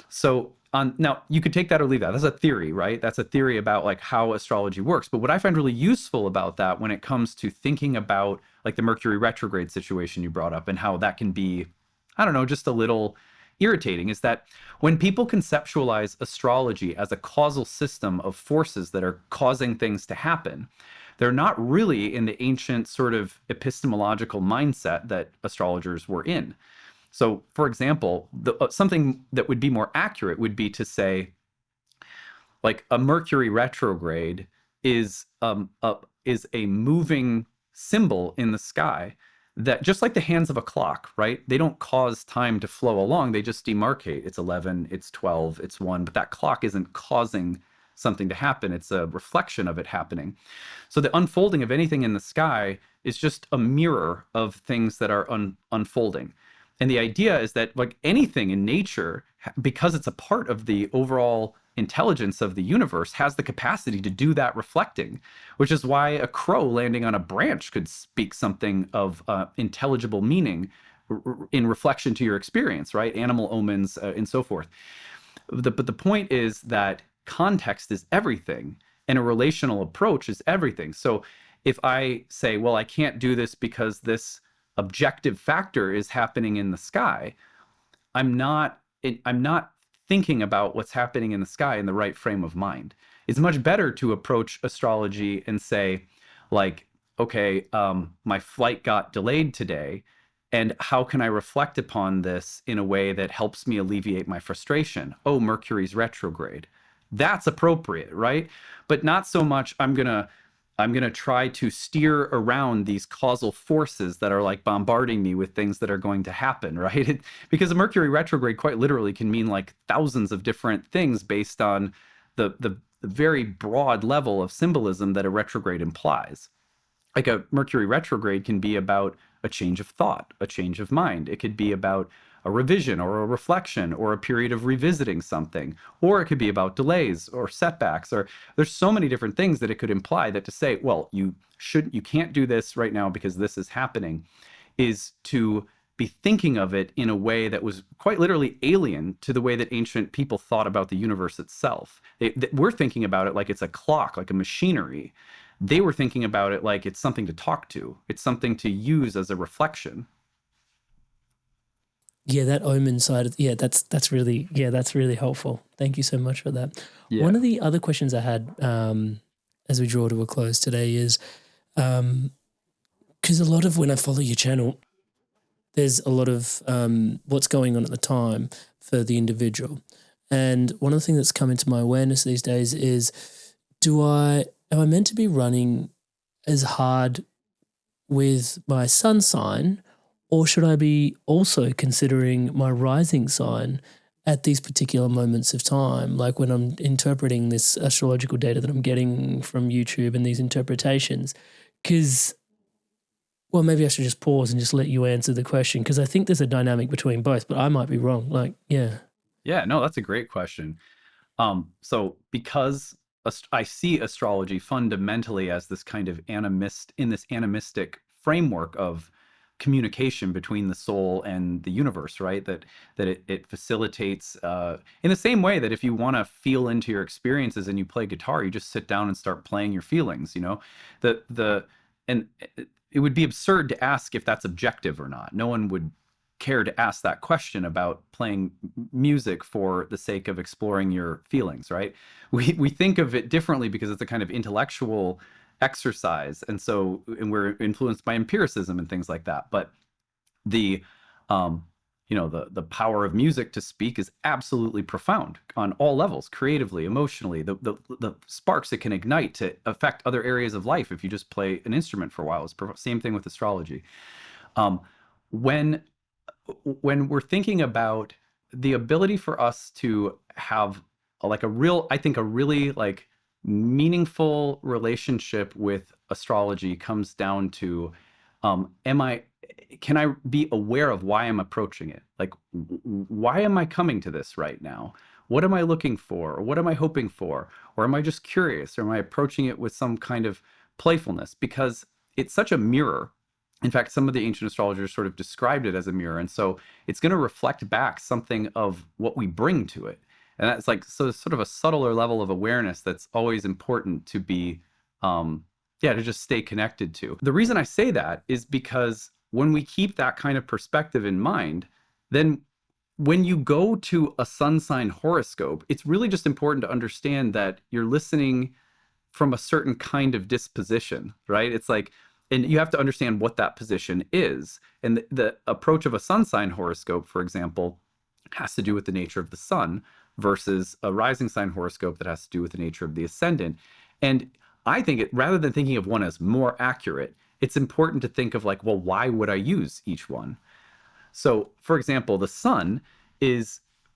So now you could take that or leave that. That's a theory, right? That's a theory about like how astrology works. But what I find really useful about that when it comes to thinking about like the Mercury retrograde situation you brought up and how that can be, I don't know, just a little irritating, is that when people conceptualize astrology as a causal system of forces that are causing things to happen, they're not really in the ancient sort of epistemological mindset that astrologers were in. So, for example, something that would be more accurate would be to say, like, a Mercury retrograde is a moving symbol in the sky that, just like the hands of a clock, right? They don't cause time to flow along. They just demarcate. It's 11, it's 12, it's 1, but that clock isn't causing something to happen. It's a reflection of it happening. So the unfolding of anything in the sky is just a mirror of things that are unfolding. And the idea is that, like anything in nature, because it's a part of the overall intelligence of the universe, has the capacity to do that reflecting, which is why a crow landing on a branch could speak something of intelligible meaning in reflection to your experience, right? Animal omens and so forth. But the point is that context is everything, and a relational approach is everything. So if I say, well, I can't do this because this objective factor is happening in the sky, I'm not thinking about what's happening in the sky in the right frame of mind. It's much better to approach astrology and say, like, okay, my flight got delayed today, and how can I reflect upon this in a way that helps me alleviate my frustration? Oh, Mercury's retrograde. That's appropriate, right? But not so much I'm gonna try to steer around these causal forces that are like bombarding me with things that are going to happen, right? Because a Mercury retrograde quite literally can mean like thousands of different things based on the very broad level of symbolism that a retrograde implies. Like a Mercury retrograde can be about a change of thought, a change of mind. It could be about a revision or a reflection or a period of revisiting something, or it could be about delays or setbacks, or there's so many different things that it could imply. That to say, well, you can't do this right now because this is happening, is to be thinking of it in a way that was quite literally alien to the way that ancient people thought about the universe itself. We're thinking about it like it's a clock, like a machinery. They were thinking about it like it's something to talk to. It's something to use as a reflection. Yeah, that omen side. That's really helpful. Thank you so much for that. Yeah. One of the other questions I had as we draw to a close today is, because a lot of when I follow your channel, there's a lot of what's going on at the time for the individual. And one of the things that's come into my awareness these days is, am I meant to be running as hard with my sun sign, or should I be also considering my rising sign at these particular moments of time? Like when I'm interpreting this astrological data that I'm getting from YouTube and these interpretations, because, well, maybe I should just pause and just let you answer the question, because I think there's a dynamic between both, but I might be wrong. Like, yeah. Yeah, no, that's a great question. So because I see astrology fundamentally as this kind of animistic framework of communication between the soul and the universe, right? That it facilitates in the same way that if you want to feel into your experiences and you play guitar, you just sit down and start playing your feelings, and it would be absurd to ask if that's objective or not. No one would care to ask that question about playing music for the sake of exploring your feelings, right? We think of it differently because it's a kind of intellectual exercise, and we're influenced by empiricism and things like that. But the power of music to speak is absolutely profound on all levels, creatively, emotionally, the sparks it can ignite to affect other areas of life if you just play an instrument for a while. It's same thing with astrology. When we're thinking about the ability for us to have like a really like meaningful relationship with astrology comes down to, can I be aware of why I'm approaching it? Like, why am I coming to this right now? What am I looking for? Or what am I hoping for? Or am I just curious? Or am I approaching it with some kind of playfulness? Because it's such a mirror. In fact, some of the ancient astrologers sort of described it as a mirror. And so it's going to reflect back something of what we bring to it. And that's like sort of a subtler level of awareness that's always important to be, to just stay connected to. The reason I say that is because when we keep that kind of perspective in mind, then when you go to a sun sign horoscope, it's really just important to understand that you're listening from a certain kind of disposition, right? It's like, and you have to understand what that position is. And the approach of a sun sign horoscope, for example, has to do with the nature of the sun versus a rising sign horoscope that has to do with the nature of the ascendant. And I think rather than thinking of one as more accurate, it's important to think of like, well, why would I use each one? So, for example, the sun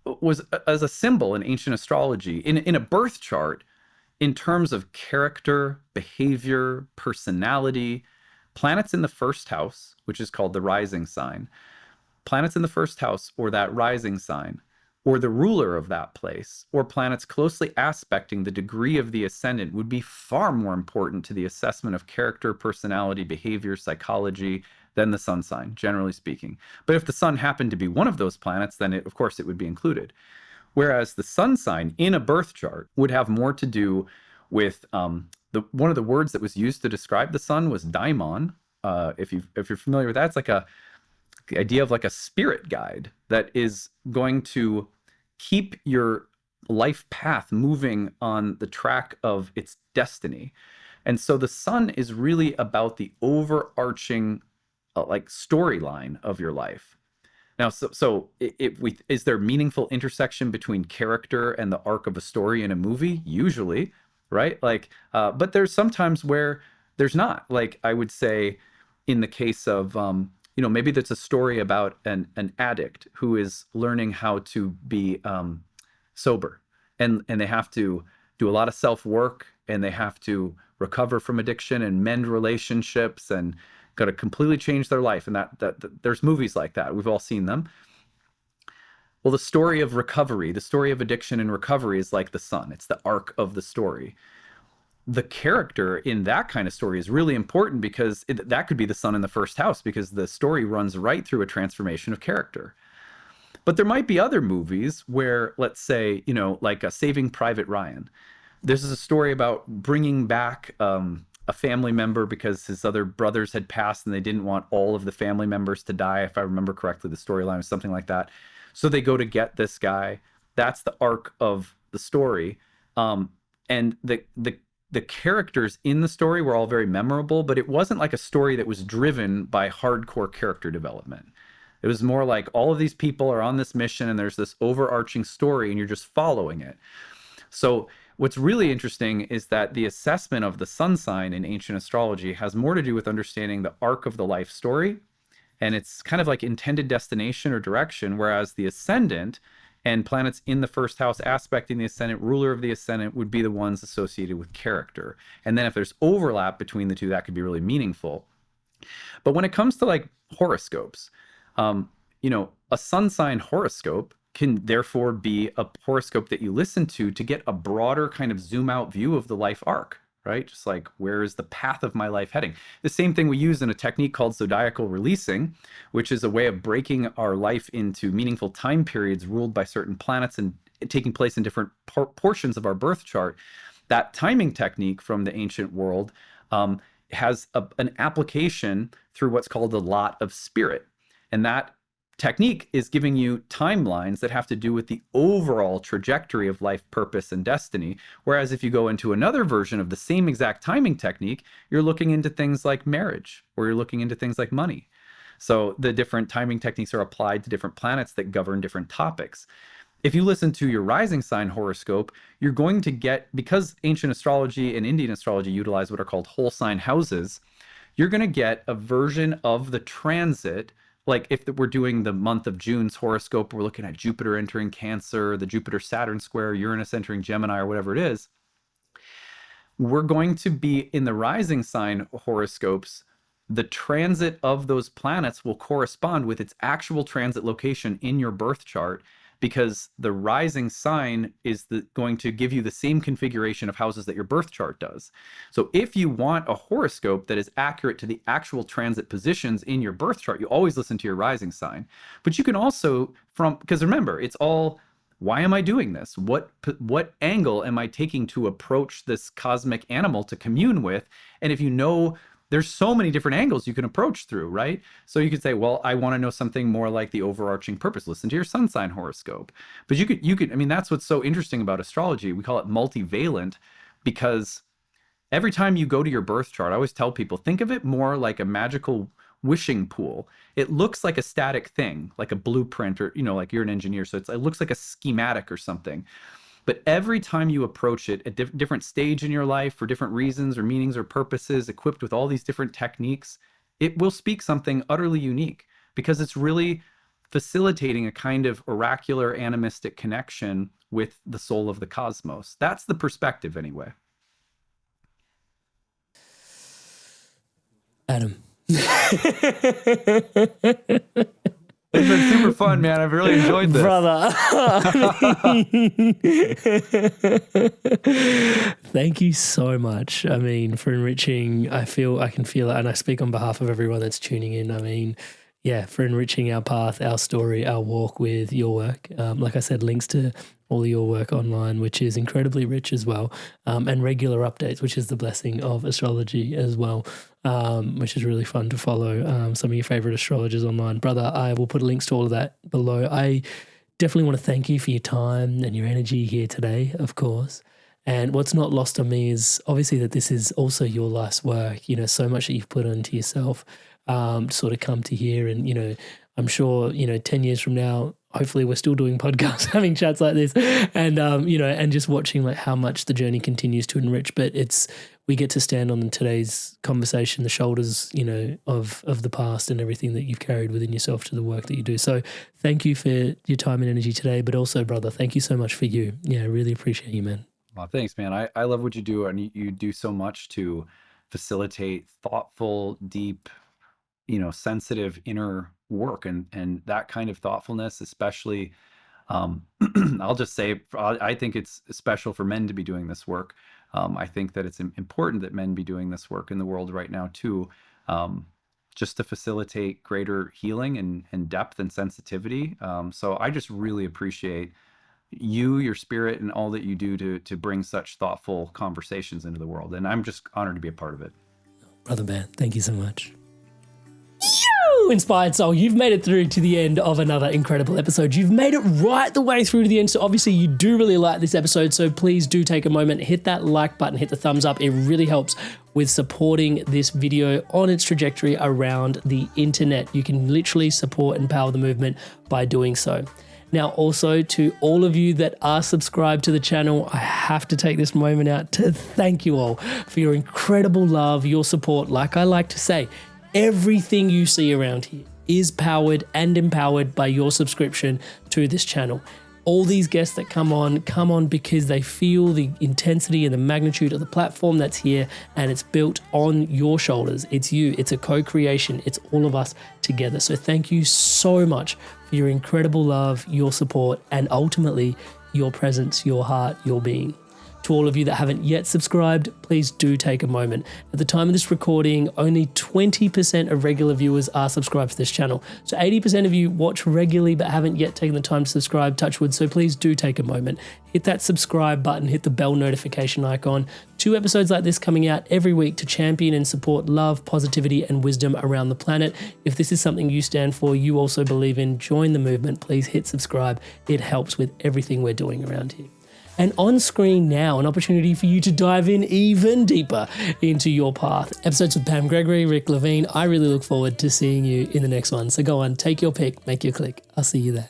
was as a symbol in ancient astrology, in a birth chart, in terms of character, behavior, personality. Planets in the first house, which is called the rising sign, planets in the first house or that rising sign, or the ruler of that place, or planets closely aspecting the degree of the ascendant would be far more important to the assessment of character, personality, behavior, psychology than the sun sign, generally speaking. But if the sun happened to be one of those planets, then of course it would be included. Whereas the sun sign in a birth chart would have more to do with one of the words that was used to describe the sun was daimon. If you're familiar with that, it's like the idea of like a spirit guide that is going to keep your life path moving on the track of its destiny. And so the sun is really about the overarching like storyline of your life. Now, is there meaningful intersection between character and the arc of a story in a movie? Usually, right? Like, but there's sometimes where there's not. Like, I would say, in the case of, maybe that's a story about an addict who is learning how to be sober, and they have to do a lot of self-work, and they have to recover from addiction and mend relationships and got to completely change their life. And that there's movies like that. We've all seen them. Well, the story of recovery, the story of addiction and recovery is like the sun. It's the arc of the story. The character in that kind of story is really important because that could be the sun in the first house, because the story runs right through a transformation of character. But there might be other movies where, let's say, like Saving Private Ryan. This is a story about bringing back a family member because his other brothers had passed and they didn't want all of the family members to die. If I remember correctly, the storyline was something like that. So they go to get this guy. That's the arc of the story. And the characters in the story were all very memorable, but it wasn't like a story that was driven by hardcore character development. It was more like all of these people are on this mission and there's this overarching story and you're just following it. So what's really interesting is that the assessment of the sun sign in ancient astrology has more to do with understanding the arc of the life story. And it's kind of like intended destination or direction, whereas the ascendant and planets in the first house aspecting the ascendant, ruler of the ascendant, would be the ones associated with character. And then if there's overlap between the two, that could be really meaningful. But when it comes to like horoscopes, a sun sign horoscope can therefore be a horoscope that you listen to get a broader kind of zoom out view of the life arc, right? Just like, where is the path of my life heading? The same thing we use in a technique called zodiacal releasing, which is a way of breaking our life into meaningful time periods ruled by certain planets and taking place in different portions of our birth chart. That timing technique from the ancient world has an application through what's called the lot of spirit. And that technique is giving you timelines that have to do with the overall trajectory of life purpose and destiny. Whereas if you go into another version of the same exact timing technique, you're looking into things like marriage, or you're looking into things like money. So the different timing techniques are applied to different planets that govern different topics. If you listen to your rising sign horoscope, you're going to get, because ancient astrology and Indian astrology utilize what are called whole sign houses, you're going to get a version of the transit. Like if we're doing the month of June's horoscope, we're looking at Jupiter entering Cancer, the Jupiter-Saturn square, Uranus entering Gemini, or whatever it is. We're going to be in the rising sign horoscopes. The transit of those planets will correspond with its actual transit location in your birth chart, because the rising sign is going to give you the same configuration of houses that your birth chart does. So if you want a horoscope that is accurate to the actual transit positions in your birth chart, you always listen to your rising sign. But you can also, because remember, it's all, why am I doing this? What angle am I taking to approach this cosmic animal to commune with? And if you know, there's so many different angles you can approach through, right? So you could say, well, I want to know something more like the overarching purpose. Listen to your sun sign horoscope. But you could, I mean, that's what's so interesting about astrology. We call it multivalent, because every time you go to your birth chart, I always tell people, think of it more like a magical wishing pool. It looks like a static thing, like a blueprint, or, like you're an engineer, so it looks like a schematic or something. But every time you approach it at different stage in your life for different reasons or meanings or purposes, equipped with all these different techniques, it will speak something utterly unique, because it's really facilitating a kind of oracular animistic connection with the soul of the cosmos. That's the perspective anyway. Adam. It's been super fun, man. I've really enjoyed this. Brother. Thank you so much. I mean, for enriching, I can feel it, and I speak on behalf of everyone that's tuning in. I mean, yeah, for enriching our path, our story, our walk with your work. Like I said, links to all of your work online, which is incredibly rich as well, and regular updates, which is the blessing of astrology as well, which is really fun to follow some of your favorite astrologers online. Brother, I will put links to all of that below. I definitely want to thank you for your time and your energy here today, of course. And what's not lost on me is obviously that this is also your life's work, so much that you've put onto yourself to sort of come to here. And, I'm sure, 10 years from now, hopefully we're still doing podcasts, having chats like this, and, and just watching like how much the journey continues to enrich. But we get to stand on today's conversation, the shoulders, of the past and everything that you've carried within yourself to the work that you do. So thank you for your time and energy today, but also, brother, thank you so much for you. Yeah, I really appreciate you, man. Well, thanks, man. I love what you do, and you do so much to facilitate thoughtful, deep, sensitive inner work, and that kind of thoughtfulness, especially, I'll just say, I think it's special for men to be doing this work. I think that it's important that men be doing this work in the world right now too, just to facilitate greater healing and depth and sensitivity. So I just really appreciate you, your spirit, and all that you do to bring such thoughtful conversations into the world. And I'm just honored to be a part of it. Brother man, thank you so much. Inspired soul, you've made it through to the end of another incredible episode. You've made it right the way through to the end, so obviously you do really like this episode, so please do take a moment, hit that like button, hit the thumbs up. It really helps with supporting this video on its trajectory around the internet. You can literally support and power the movement by doing so. Now, also to all of you that are subscribed to the channel, I have to take this moment out to thank you all for your incredible love, your support. Like I like to say, everything you see around here is powered and empowered by your subscription to this channel. All these guests that come on because they feel the intensity and the magnitude of the platform that's here, and it's built on your shoulders. It's you, it's a co-creation, it's all of us together. So thank you so much for your incredible love, your support, and ultimately your presence, your heart, your being. To all of you that haven't yet subscribed, please do take a moment. At the time of this recording, only 20% of regular viewers are subscribed to this channel. So 80% of you watch regularly but haven't yet taken the time to subscribe, touch wood. So please do take a moment. Hit that subscribe button, hit the bell notification icon. 2 episodes like this coming out every week to champion and support love, positivity, and wisdom around the planet. If this is something you stand for, you also believe in, join the movement. Please hit subscribe. It helps with everything we're doing around here. And on screen now, an opportunity for you to dive in even deeper into your path. Episodes with Pam Gregory, Rick Levine. I really look forward to seeing you in the next one. So go on, take your pick, make your click. I'll see you there.